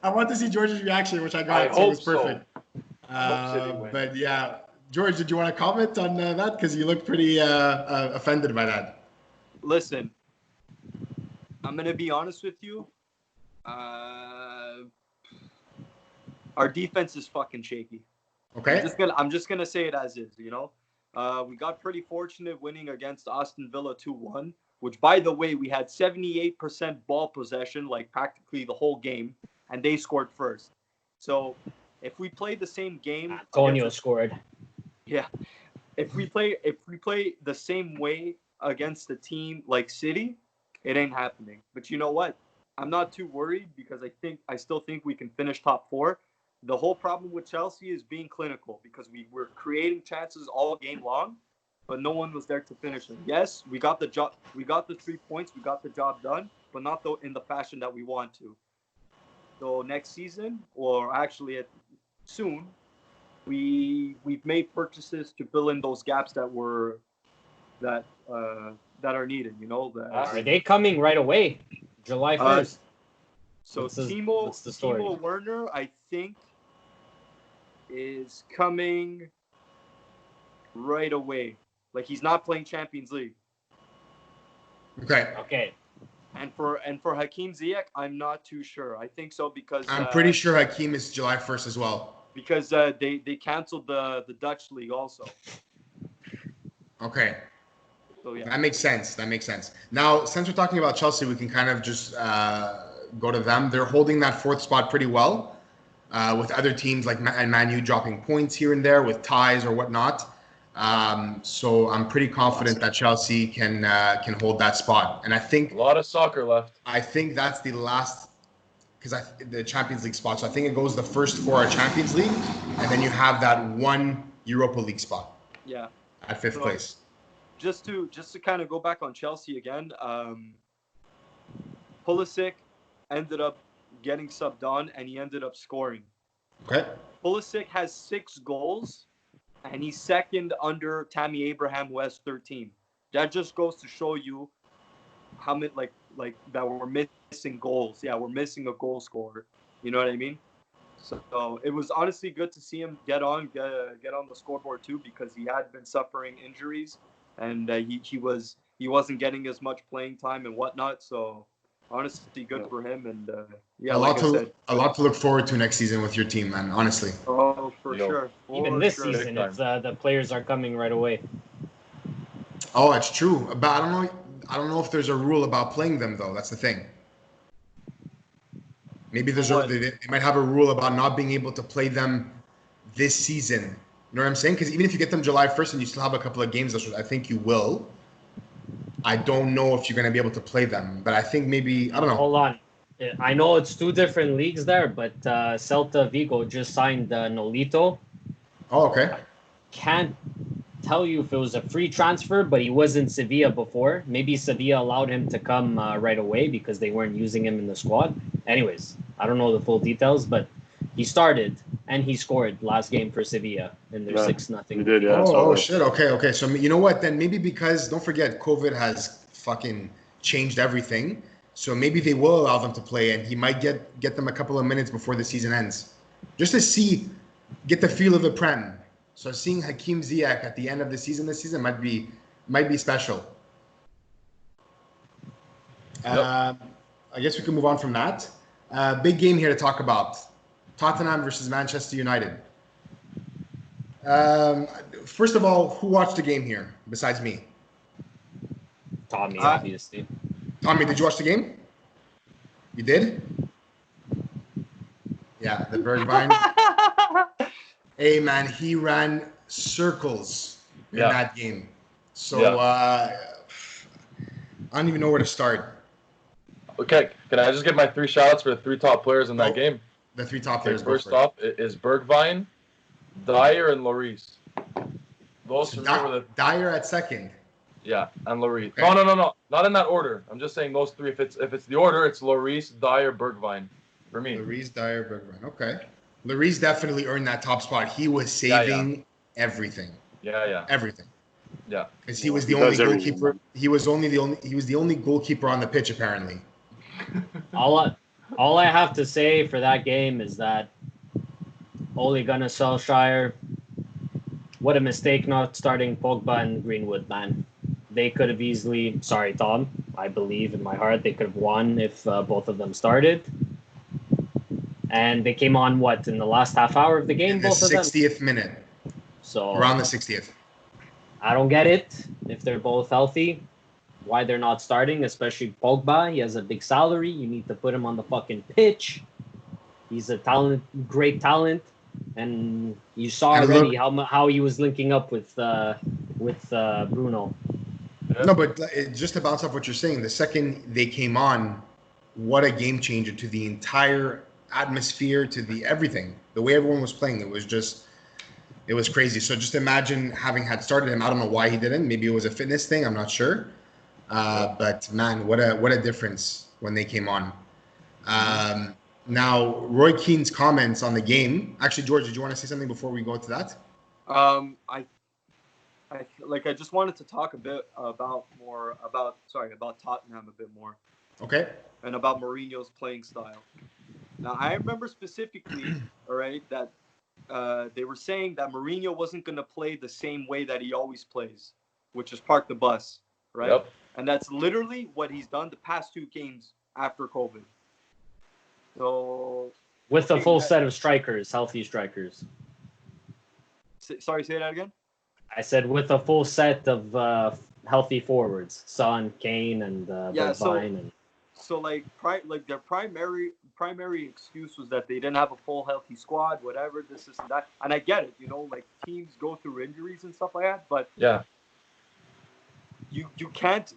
I want to see George's reaction, which I got. So it was perfect. But yeah, George, did you want to comment on that? Because you looked pretty offended by that. Listen, I'm gonna be honest with you. Our defense is fucking shaky. Okay. I'm just gonna say it as is. You know, we got pretty fortunate winning against Aston Villa 2-1. Which, by the way, we had 78% ball possession, like practically the whole game, and they scored first. So, if we play the same game, Antonio scored. Yeah, if we play the same way against a team like City, it ain't happening. But you know what? I'm not too worried because I still think we can finish top 4. The whole problem with Chelsea is being clinical because we were creating chances all game long. But no one was there to finish them. Yes, we got the job. We got the 3 points. We got the job done, but not in the fashion that we want to. So next season, or actually soon, we've made purchases to fill in those gaps that are needed. You know, are they coming right away? July 1st. So Timo Werner, I think, is coming right away. Like, he's not playing Champions League. Okay. And for Hakim Ziyech, I'm not too sure. I think so because I'm pretty sure Hakim is July 1st as well. Because they canceled the Dutch league also. Okay. So yeah. That makes sense. Now, since we're talking about Chelsea, we can kind of just go to them. They're holding that 4th spot pretty well, with other teams like Man U dropping points here and there with ties or whatnot. So I'm pretty confident that Chelsea can hold that spot, and I think a lot of soccer left. I think that's the last, because the Champions League spot. So I think it goes the first 4 are Champions League, and then you have that 1 Europa League spot. Yeah. At 5th place. Just to kind of go back on Chelsea again, Pulisic ended up getting subbed on, and he ended up scoring. Okay. Pulisic has 6 goals. And he's second under Tammy Abraham, who has 13. That just goes to show you how many like that we're missing goals. Yeah, we're missing a goal scorer. You know what I mean? So it was honestly good to see him get on the scoreboard too, because he had been suffering injuries, and he wasn't getting as much playing time and whatnot. So honestly, good for him. And yeah, a lot to look forward to next season with your team, man. Honestly. Oh, for sure. Even this season, if the players are coming right away. Oh, it's true. But I don't know if there's a rule about playing them though. That's the thing. Maybe they might have a rule about not being able to play them this season. You know what I'm saying? Because even if you get them July 1st and you still have a couple of games, I think you will. I don't know if you're going to be able to play them, but I think maybe, I don't know. Hold on. I know it's 2 different leagues there, but Celta Vigo just signed Nolito. Oh, okay. I can't tell you if it was a free transfer, but he was in Sevilla before. Maybe Sevilla allowed him to come right away because they weren't using him in the squad. Anyways, I don't know the full details, but he started and he scored last game for Sevilla in their 6-0. He did, yeah. Oh shit. Okay. So you know what? Then maybe because, don't forget, COVID has fucking changed everything. So maybe they will allow them to play, and he might get them a couple of minutes before the season ends, just to get the feel of the Prem. So seeing Hakeem Ziyech at the end of the season this season might be special. I guess we can move on from that. Big game here to talk about: Tottenham versus Manchester United. First of all, who watched the game here besides me? Tommy, obviously. Tommy, did you watch the game? You did? Yeah, the Bergwijn. Hey, man, he ran circles in that game. So I don't even know where to start. Okay, can I just get my 3 shout-outs for the 3 top players in that game? The 3 top players. First up is Bergwijn, Dyer, and Lloris. Those for me were the Dyer at second. Yeah, and Lloris. Okay. No, not in that order. I'm just saying those 3. If it's the order, it's Lloris, Dyer, Bergwijn for me. Lloris, Dyer, Bergwijn. Okay. Lloris definitely earned that top spot. He was saving everything. Yeah. Everything. Yeah. Because he was the only goalkeeper. He was the only goalkeeper on the pitch apparently. All I have to say for that game is that Ole Gunnar Solskjaer, what a mistake not starting Pogba and Greenwood, man. They could have easily, sorry, Tom, I believe in my heart they could have won if both of them started. And they came on, in the last half hour of the game, in the both of them? 60th minute. So around the 60th. I don't get it. If they're both healthy, why they're not starting, especially Pogba. He has a big salary. You need to put him on the fucking pitch. He's a great talent. And you saw already how he was linking up with Bruno. No, but just to bounce off what you're saying, the second they came on, what a game changer to the entire atmosphere, to the everything. The way everyone was playing, it was crazy. So just imagine having had started him. I don't know why he didn't. Maybe it was a fitness thing. I'm not sure. But man, what a difference when they came on. Now, Roy Keane's comments on the game. Actually, George, did you want to say something before we go to that? I just wanted to talk a bit about Tottenham a bit more. Okay. And about Mourinho's playing style. Now, I remember specifically, all right, that they were saying that Mourinho wasn't going to play the same way that he always plays, which is park the bus, right? Yep. And that's literally what he's done the past 2 games after COVID. So, with a full set of strikers, healthy strikers. Sorry, say that again? I said with a full set of healthy forwards, Son, Kane, and Bergwijn. So their primary excuse was that they didn't have a full healthy squad, whatever, this and that. And I get it, teams go through injuries and stuff like that. But yeah, you can't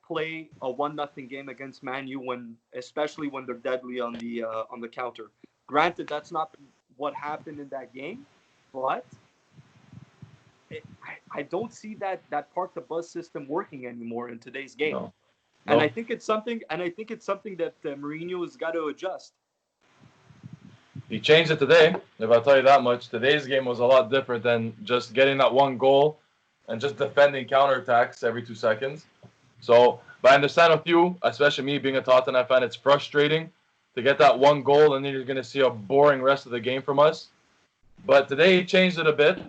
play a 1-0 game against Man U especially when they're deadly on the counter. Granted, that's not what happened in that game, but I don't see that park the bus system working anymore in today's game. No. And I think it's something that Mourinho has got to adjust. He changed it today, if I'll tell you that much. Today's game was a lot different than just getting that one goal and just defending counterattacks every 2 seconds. So, but I understand with you, especially me being a Tottenham fan, it's frustrating to get that one goal and then you're going to see a boring rest of the game from us. But today he changed it a bit.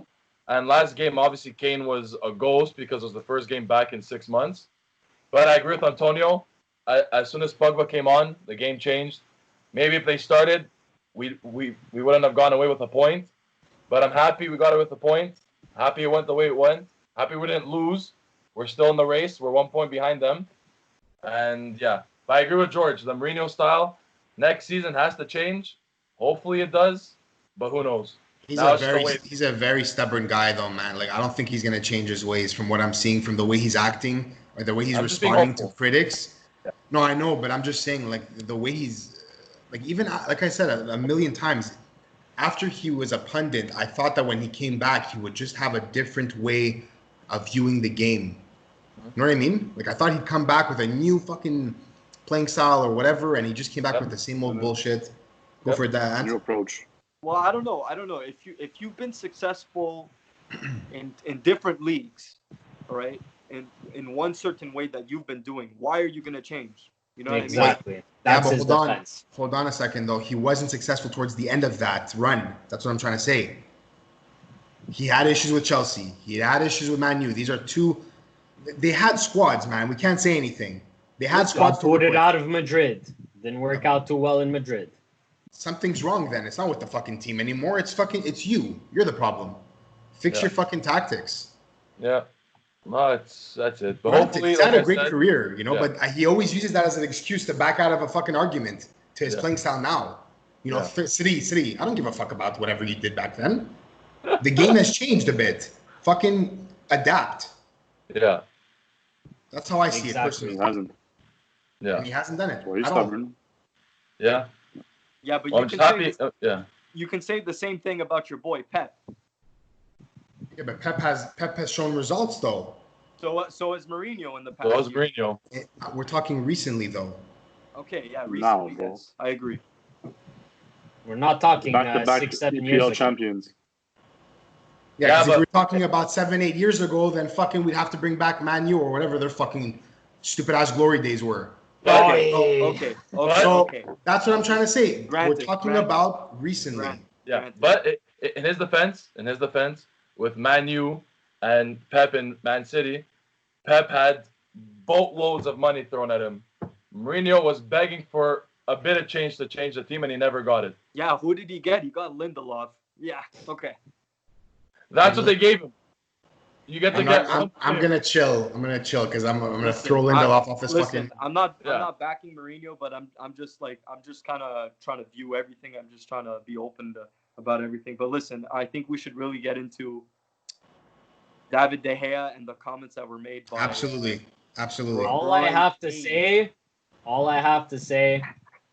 And last game, obviously, Kane was a ghost because it was the first game back in 6 months. But I agree with Antonio. As soon as Pogba came on, the game changed. Maybe if they started, we wouldn't have gone away with a point. But I'm happy we got it with a point. Happy it went the way it went. Happy we didn't lose. We're still in the race. We're 1 point behind them. And yeah, but I agree with George. The Mourinho style next season has to change. Hopefully it does, but who knows? He's a very stubborn guy, though, man. Like, I don't think he's going to change his ways from what I'm seeing, from the way he's acting or the way he's responding to critics. Yeah. No, I know, but I'm just saying, like, the way he's, like, even, like I said a million times, after he was a pundit, I thought that when he came back, he would just have a different way of viewing the game. You know what I mean? Like, I thought he'd come back with a new fucking playing style or whatever, and he just came back with the same old bullshit. Go for that. New approach. Well, I don't know. If you've been successful in different leagues, all right, in one certain way that you've been doing, why are you going to change? You know what I mean? Exactly. That's but his defense. Hold on a second, though. He wasn't successful towards the end of that run. That's what I'm trying to say. He had issues with Chelsea. He had issues with Man U. These are two. They had squads, man. We can't say anything. They had squads to put work it with. out of Madrid. Didn't work out too well in Madrid. Something's wrong then. It's not with the fucking team anymore. It's you. You're the problem. Fix your fucking tactics. Yeah. No, that's it. But Granted, hopefully, he's had a great career, you know, yeah. but he always uses that as an excuse to back out of a fucking argument to his playing style now. You know, City, I don't give a fuck about whatever you did back then. The game has changed a bit. Fucking adapt. Yeah. That's how I see it personally. He hasn't. Yeah. And he hasn't done it. Well, he's stubborn. Yeah. Yeah, but Well, you can say you can say the same thing about your boy Pep. Yeah, but Pep has shown results though. So is Mourinho in the past. So was Mourinho. We're talking recently though. Okay, yeah, recently, Now, yes. I agree. We're not talking Back-to-back 6-7 EPL years ago. champions. Yeah, because if we're talking about 7-8 years ago, then fucking we'd have to bring back Man U or whatever their fucking stupid ass glory days were. Okay. So that's what I'm trying to say. Granted, we're talking about recently. But in his defense, with Man U and Pep in Man City, Pep had boatloads of money thrown at him. Mourinho was begging for a bit of change to change the team, and he never got it. Yeah, who did he get? He got Lindelof. Yeah, okay. That's what they gave him. You get to get. I'm gonna chill. I'm gonna chill because I'm gonna throw Lindelof off this fucking. I'm not backing Mourinho, but I'm just kind of trying to view everything. I'm just trying to be open about everything. But listen, I think we should really get into David De Gea and the comments that were made by. Absolutely. All I have to say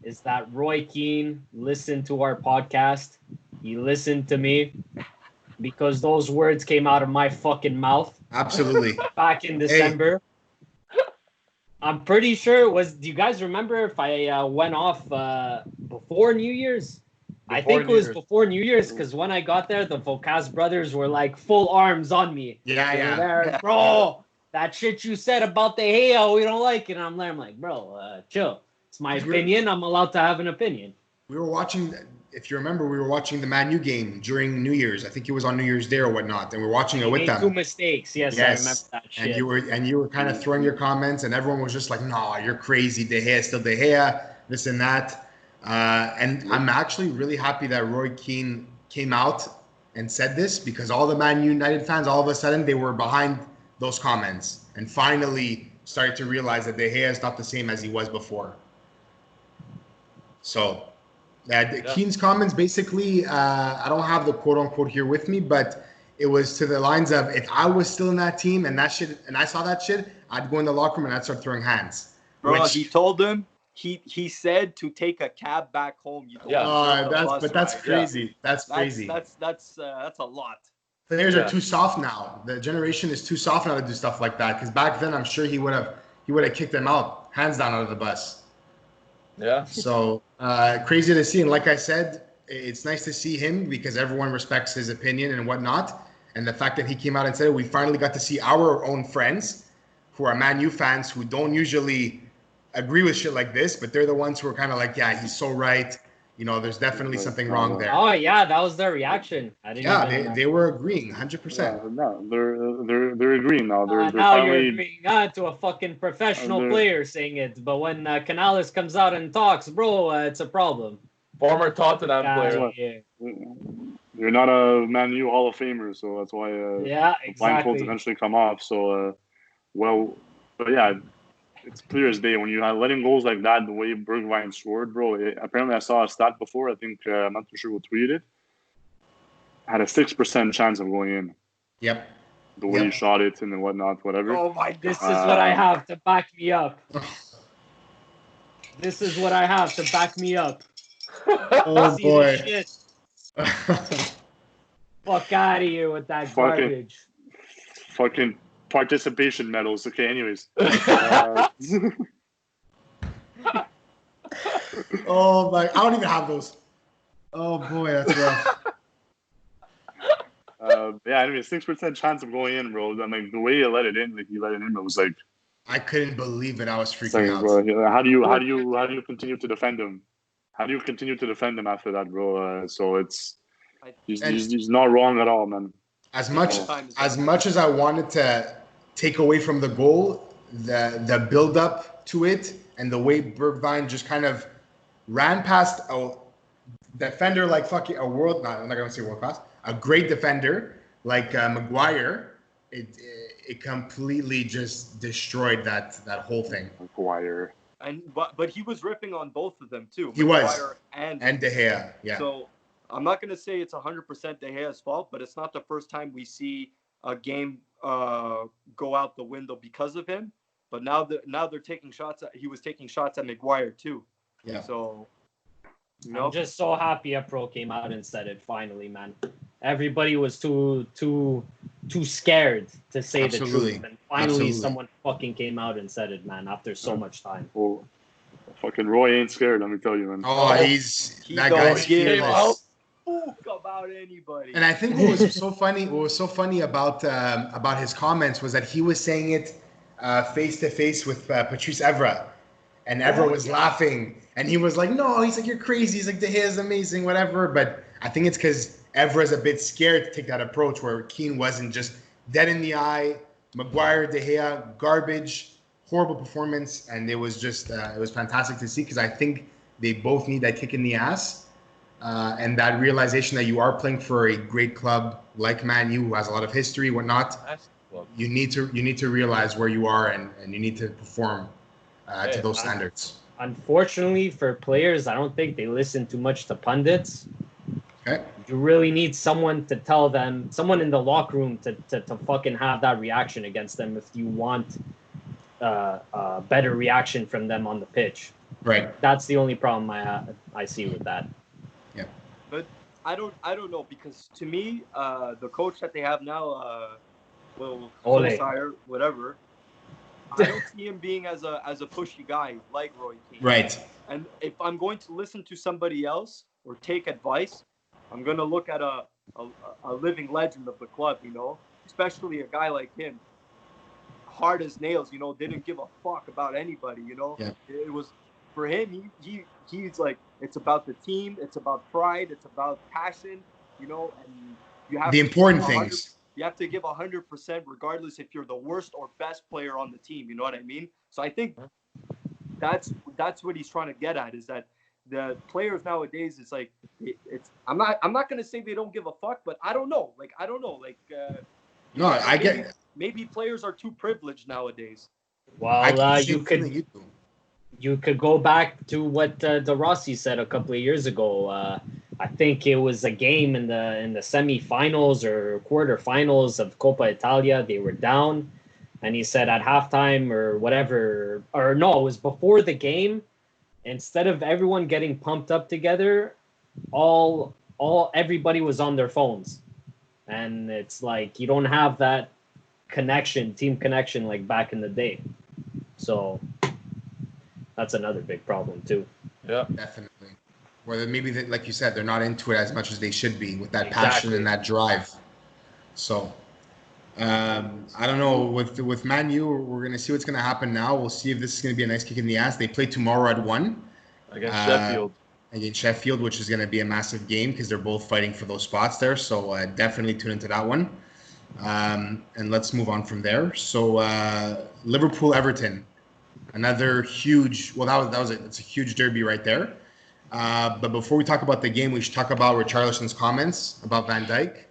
is that Roy Keane listened to our podcast. He listened to me because those words came out of my fucking mouth. Absolutely. Back in December. Hey. I'm pretty sure it was. Do you guys remember if I went off before New Year's? I think it was before New Year's because when I got there, the Vocas brothers were like full arms on me. Yeah. Bro, that shit you said about the Gea, we don't like it. And I'm like, bro, chill. It's my opinion. I'm allowed to have an opinion. We were watching, if you remember, the Man U game during New Year's. I think it was on New Year's Day or whatnot, and we were watching it with them. 2 mistakes. Yes, I remember that shit. And you were kind of throwing your comments, and everyone was just like, "No, you're crazy. De Gea, still De Gea, this and that." And I'm actually really happy that Roy Keane came out and said this because all the Man United fans, all of a sudden, they were behind those comments and finally started to realize that De Gea is not the same as he was before. So, Keane's comments basically, I don't have the quote unquote here with me, but it was to the lines of, if I was still in that team and I saw that shit, I'd go in the locker room and I'd start throwing hands. Bro, he told him, he said to take a cab back home. That's crazy. Yeah. That's crazy. That's a lot. Players are too soft now. The generation is too soft now to do stuff like that. Because back then, I'm sure he would have kicked them out, hands down, out of the bus. Yeah. So crazy to see, and like I said, it's nice to see him because everyone respects his opinion and whatnot. And the fact that he came out and said it, we finally got to see our own friends who are Man U fans who don't usually agree with shit like this, but they're the ones who are kind of like, yeah, he's so right. You know, there's definitely something wrong there. Oh yeah, that was their reaction. They were agreeing 100%. No, they're agreeing now. They're now finally... you're agreeing to a fucking professional player saying it, but when Canales comes out and talks, bro, it's a problem. Former Tottenham player. Yeah. You're not a Man U Hall of Famer, so that's why blindfolds eventually come off. So, but yeah. It's clear as day when you are letting goals like that, the way Bergwijn scored, bro. Apparently, I saw a stat before. I think I'm not too sure who tweeted it. Had a 6% chance of going in. Yep. The way he shot it and then whatnot, whatever. Oh my! This is what I have to back me up. This is what I have to back me up. Oh boy! Shit. Fuck out of here with that garbage. Fucking. Participation medals. Okay, anyways. Oh my! I don't even have those. Oh boy, that's rough. Yeah, anyway, 6% chance of going in, bro. I mean, the way he let it in, it was like I couldn't believe it. I was It's freaking like, out. bro, how do you continue to defend him? How do you continue to defend him after that, bro? So And he's not wrong at all, man. as think much the time is as up. much as I wanted to take away from the goal, the build up to it and the way Bergwijn just kind of ran past a defender like fucking a world. Not, I'm not gonna say world class. A great defender like Maguire. It completely just destroyed that whole thing. McGuire. And but he was ripping on both of them too. He was. Maguire and De Gea, yeah. So I'm not going to say it's 100% De Gea's fault, but it's not the first time we see a game go out the window because of him. But now they're taking shots. He was taking shots at Maguire too. Yeah. So I'm just so happy a pro came out and said it finally, man. Everybody was too scared to say Absolutely. the truth, and finally someone fucking came out and said it, man. After so much time. Well, fucking Roy ain't scared. Let me tell you, man. Oh, that guy's fearless. About anybody. And I think what was so funny about his comments was that he was saying it face to face with Patrice Evra, and Evra was laughing, and he was like, "No," he's like, "You're crazy." He's like, "De Gea is amazing, whatever." But I think it's because Evra's a bit scared to take that approach, where Keane wasn't just dead in the eye. Maguire, De Gea, garbage, horrible performance, and it was just it was fantastic to see because I think they both need that kick in the ass. And that realization that you are playing for a great club like Man U, who has a lot of history, whatnot, you need to realize where you are and you need to perform to those standards. Unfortunately for players, I don't think they listen too much to pundits. Okay. You really need someone to tell them, someone in the locker room to fucking have that reaction against them if you want a better reaction from them on the pitch. Right. That's the only problem I see with that. But I don't know, because to me, the coach that they have now, Solskjaer, whatever, I don't see him being as a pushy guy like Roy Keane. Right. And if I'm going to listen to somebody else or take advice, I'm going to look at a living legend of the club, especially a guy like him, hard as nails, didn't give a fuck about anybody, Yeah. It was for him. He's like, it's about the team, it's about pride, it's about passion, and you have the important things. You have to give 100%, regardless if you're the worst or best player on the team. You know what I mean? So I think that's what he's trying to get at, is that the players nowadays, it's like it's. I'm not gonna say they don't give a fuck, but I don't know. No, I get. Maybe players are too privileged nowadays. Well, you could go back to what De Rossi said a couple of years ago. I think it was a game in the semifinals or quarterfinals of Coppa Italia. They were down, and he said at halftime or whatever, or no, it was before the game. Instead of everyone getting pumped up together, everybody was on their phones, and it's like you don't have that team connection like back in the day. So that's another big problem too. Yeah, definitely. Where maybe, like you said, they're not into it as much as they should be with that passion and that drive. So, I don't know. With Man U, we're going to see what's going to happen now. We'll see if this is going to be a nice kick in the ass. They play tomorrow at 1. Against Sheffield. Against Sheffield, which is going to be a massive game because they're both fighting for those spots there. So definitely tune into that one. And let's move on from there. So Liverpool-Everton. Another huge, it's a huge derby right there. But before we talk about the game, we should talk about Richarlison's comments about Van Dijk,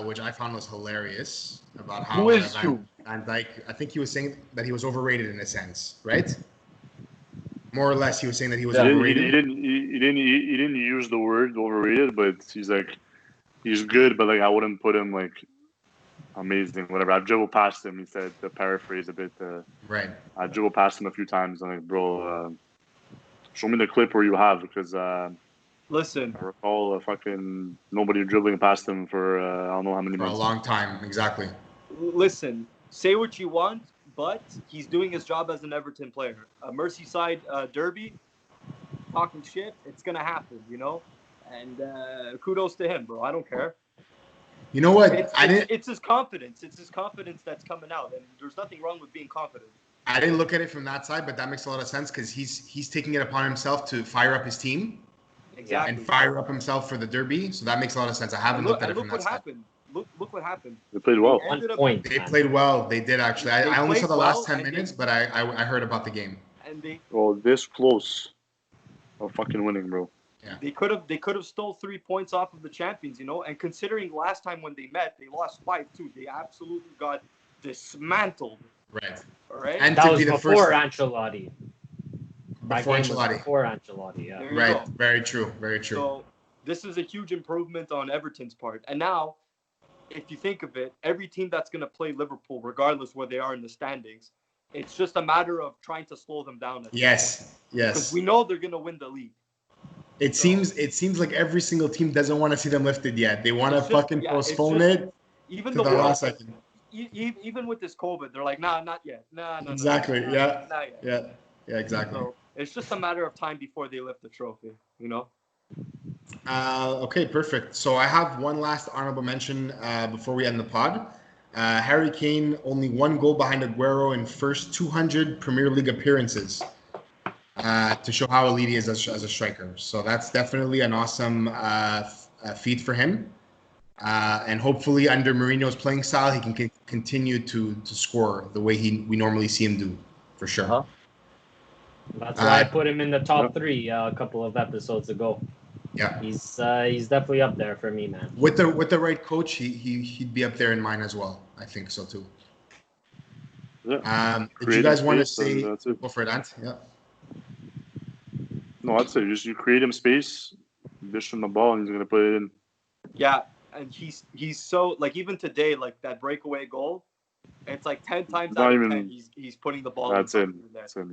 which I found was hilarious. About how Van Dijk, I think he was saying that he was overrated in a sense, right? More or less, he was saying that he was overrated. He didn't use the word overrated, but he's like, he's good, but like I wouldn't put him like amazing, whatever. I've dribbled past him, he said, to paraphrase a bit. Right. I dribbled past him a few times. I'm like, bro, show me the clip where you have, because listen, I recall fucking nobody dribbling past him for I don't know how many for minutes. A long time, exactly. Listen, say what you want, but he's doing his job as an Everton player. A Merseyside derby, talking shit, it's gonna happen, And kudos to him, bro. I don't care. You know what? It's his confidence. It's his confidence that's coming out, and there's nothing wrong with being confident. I didn't look at it from that side, but that makes a lot of sense because he's taking it upon himself to fire up his team, Exactly. and fire up himself for the derby. So that makes a lot of sense. I haven't looked at it from that side. Look what happened. They played well. 1 point. They played well. They did actually. I only saw the last 10 minutes, they, but I heard about the game. And this close of fucking winning, bro. Yeah. They could have stole 3 points off of the champions, you know. And considering last time when they met, they lost 5-2. They absolutely got dismantled. Right. All right. And that was before Ancelotti. Before Ancelotti. Before Ancelotti, yeah. Right. Very true. Very true. So this is a huge improvement on Everton's part. And now, if you think of it, every team that's going to play Liverpool, regardless where they are in the standings, it's just a matter of trying to slow them down. Yes. Because we know they're going to win the league. It seems like every single team doesn't want to see them lifted yet. They want to fucking postpone it even to the last second. Even with this COVID, they're like, nah, not yet. Nah, exactly. Not yet. Yeah, exactly. So it's just a matter of time before they lift the trophy, you know? Okay, perfect. So I have one last honorable mention before we end the pod. Harry Kane, only 1 goal behind Aguero in first 200 Premier League appearances. To show how elite he is as a striker. So that's definitely an awesome feat for him. And hopefully under Mourinho's playing style, he can continue to score the way we normally see him do, for sure. Uh-huh. That's why I put him in the top 3 a couple of episodes ago. Yeah, he's definitely up there for me, man. With the right coach, he'd be up there in mine as well. I think so too. Yeah. Did you guys want to say? Go for it, Ant. Yeah. No, I'd say you create him space, dish him the ball, and he's gonna put it in. Yeah, and he's so like even today, like that breakaway goal, it's like 10 times out of 10 he's putting the ball. That's it.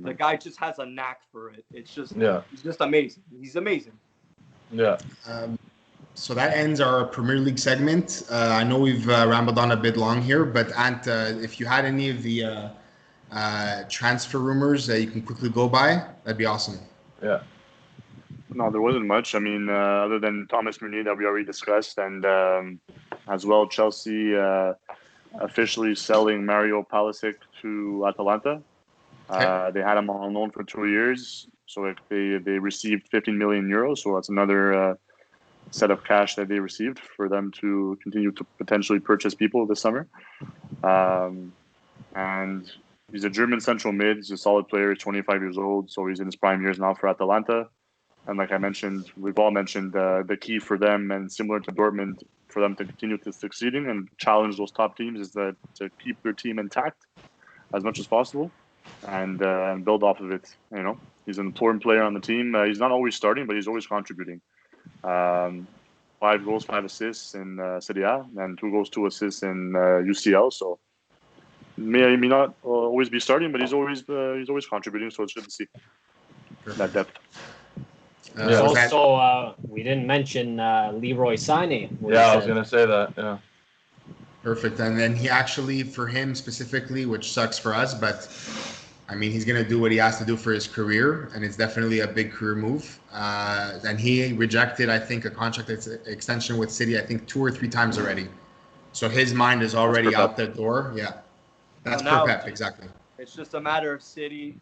The guy just has a knack for it. It's just he's just amazing. He's amazing. Yeah. So that ends our Premier League segment. I know we've rambled on a bit long here, but Ant, if you had any of the transfer rumors that you can quickly go by, that'd be awesome. Yeah. No, there wasn't much. I mean, other than Thomas Meunier that we already discussed, and as well, Chelsea officially selling Mario Pulisic to Atalanta. They had him on loan for 2 years, so they received 15 million euros. So that's another set of cash that they received for them to continue to potentially purchase people this summer. And he's a German central mid. He's a solid player. He's 25 years old, so he's in his prime years now for Atalanta. And like I mentioned, we've all mentioned the key for them, and similar to Dortmund, for them to continue to succeeding and challenge those top teams is to keep their team intact as much as possible and build off of it. You know, he's an important player on the team. He's not always starting, but he's always contributing. 5 goals, 5 assists in Serie A, and 2 goals, 2 assists in UCL. So may not always be starting, but he's always contributing. So it's good to see that depth. Also, we didn't mention Leroy Sané. I was gonna say that. Yeah. Perfect. And then he actually, for him specifically, which sucks for us, but I mean, he's gonna do what he has to do for his career, and it's definitely a big career move. And he rejected, I think, a contract extension with City, I think 2 or 3 times already. So his mind is already out the door. Yeah, that's per Pep, exactly. It's just a matter of City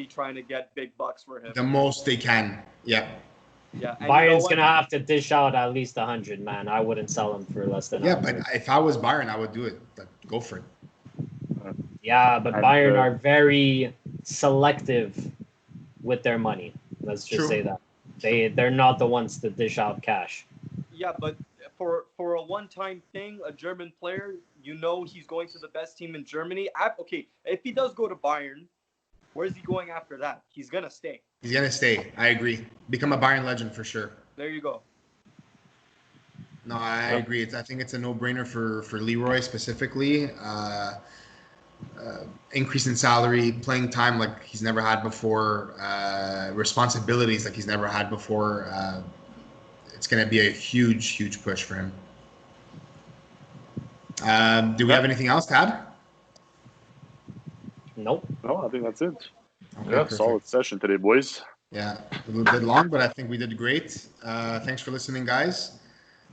trying to get big bucks for him. The most they can. Yeah. Yeah. Bayern's gonna have to dish out at least 100, man. I wouldn't sell him for less than 100. But if I was Bayern, I would do it. Like, go for it. Yeah, but Bayern are very selective with their money. Let's just say that. They're not the ones to dish out cash. Yeah, but for a one-time thing, a German player, you know he's going to the best team in Germany. Okay, if he does go to Bayern, where's he going after that? He's going to stay. He's going to stay. I agree. Become a Bayern legend for sure. There you go. No, I agree. I think it's a no-brainer for Leroy specifically. Increase in salary, playing time like he's never had before, responsibilities like he's never had before. It's going to be a huge, huge push for him. Do we have anything else to add? Nope. No, I think that's it. Okay, solid session today, boys. Yeah, a little bit long, but I think we did great. Thanks for listening, guys.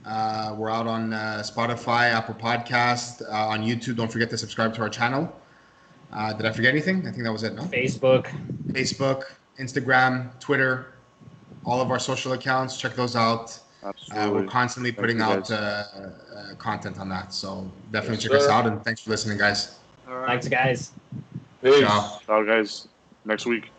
We're out on Spotify, Apple Podcast, on YouTube. Don't forget to subscribe to our channel. Did I forget anything? I think that was it, no? Facebook, Instagram, Twitter, all of our social accounts. Check those out. Absolutely. We're constantly putting out content on that. So definitely check us out. And thanks for listening, guys. All right. thanks, guys. Peace. Ciao. Ciao, guys. Next week.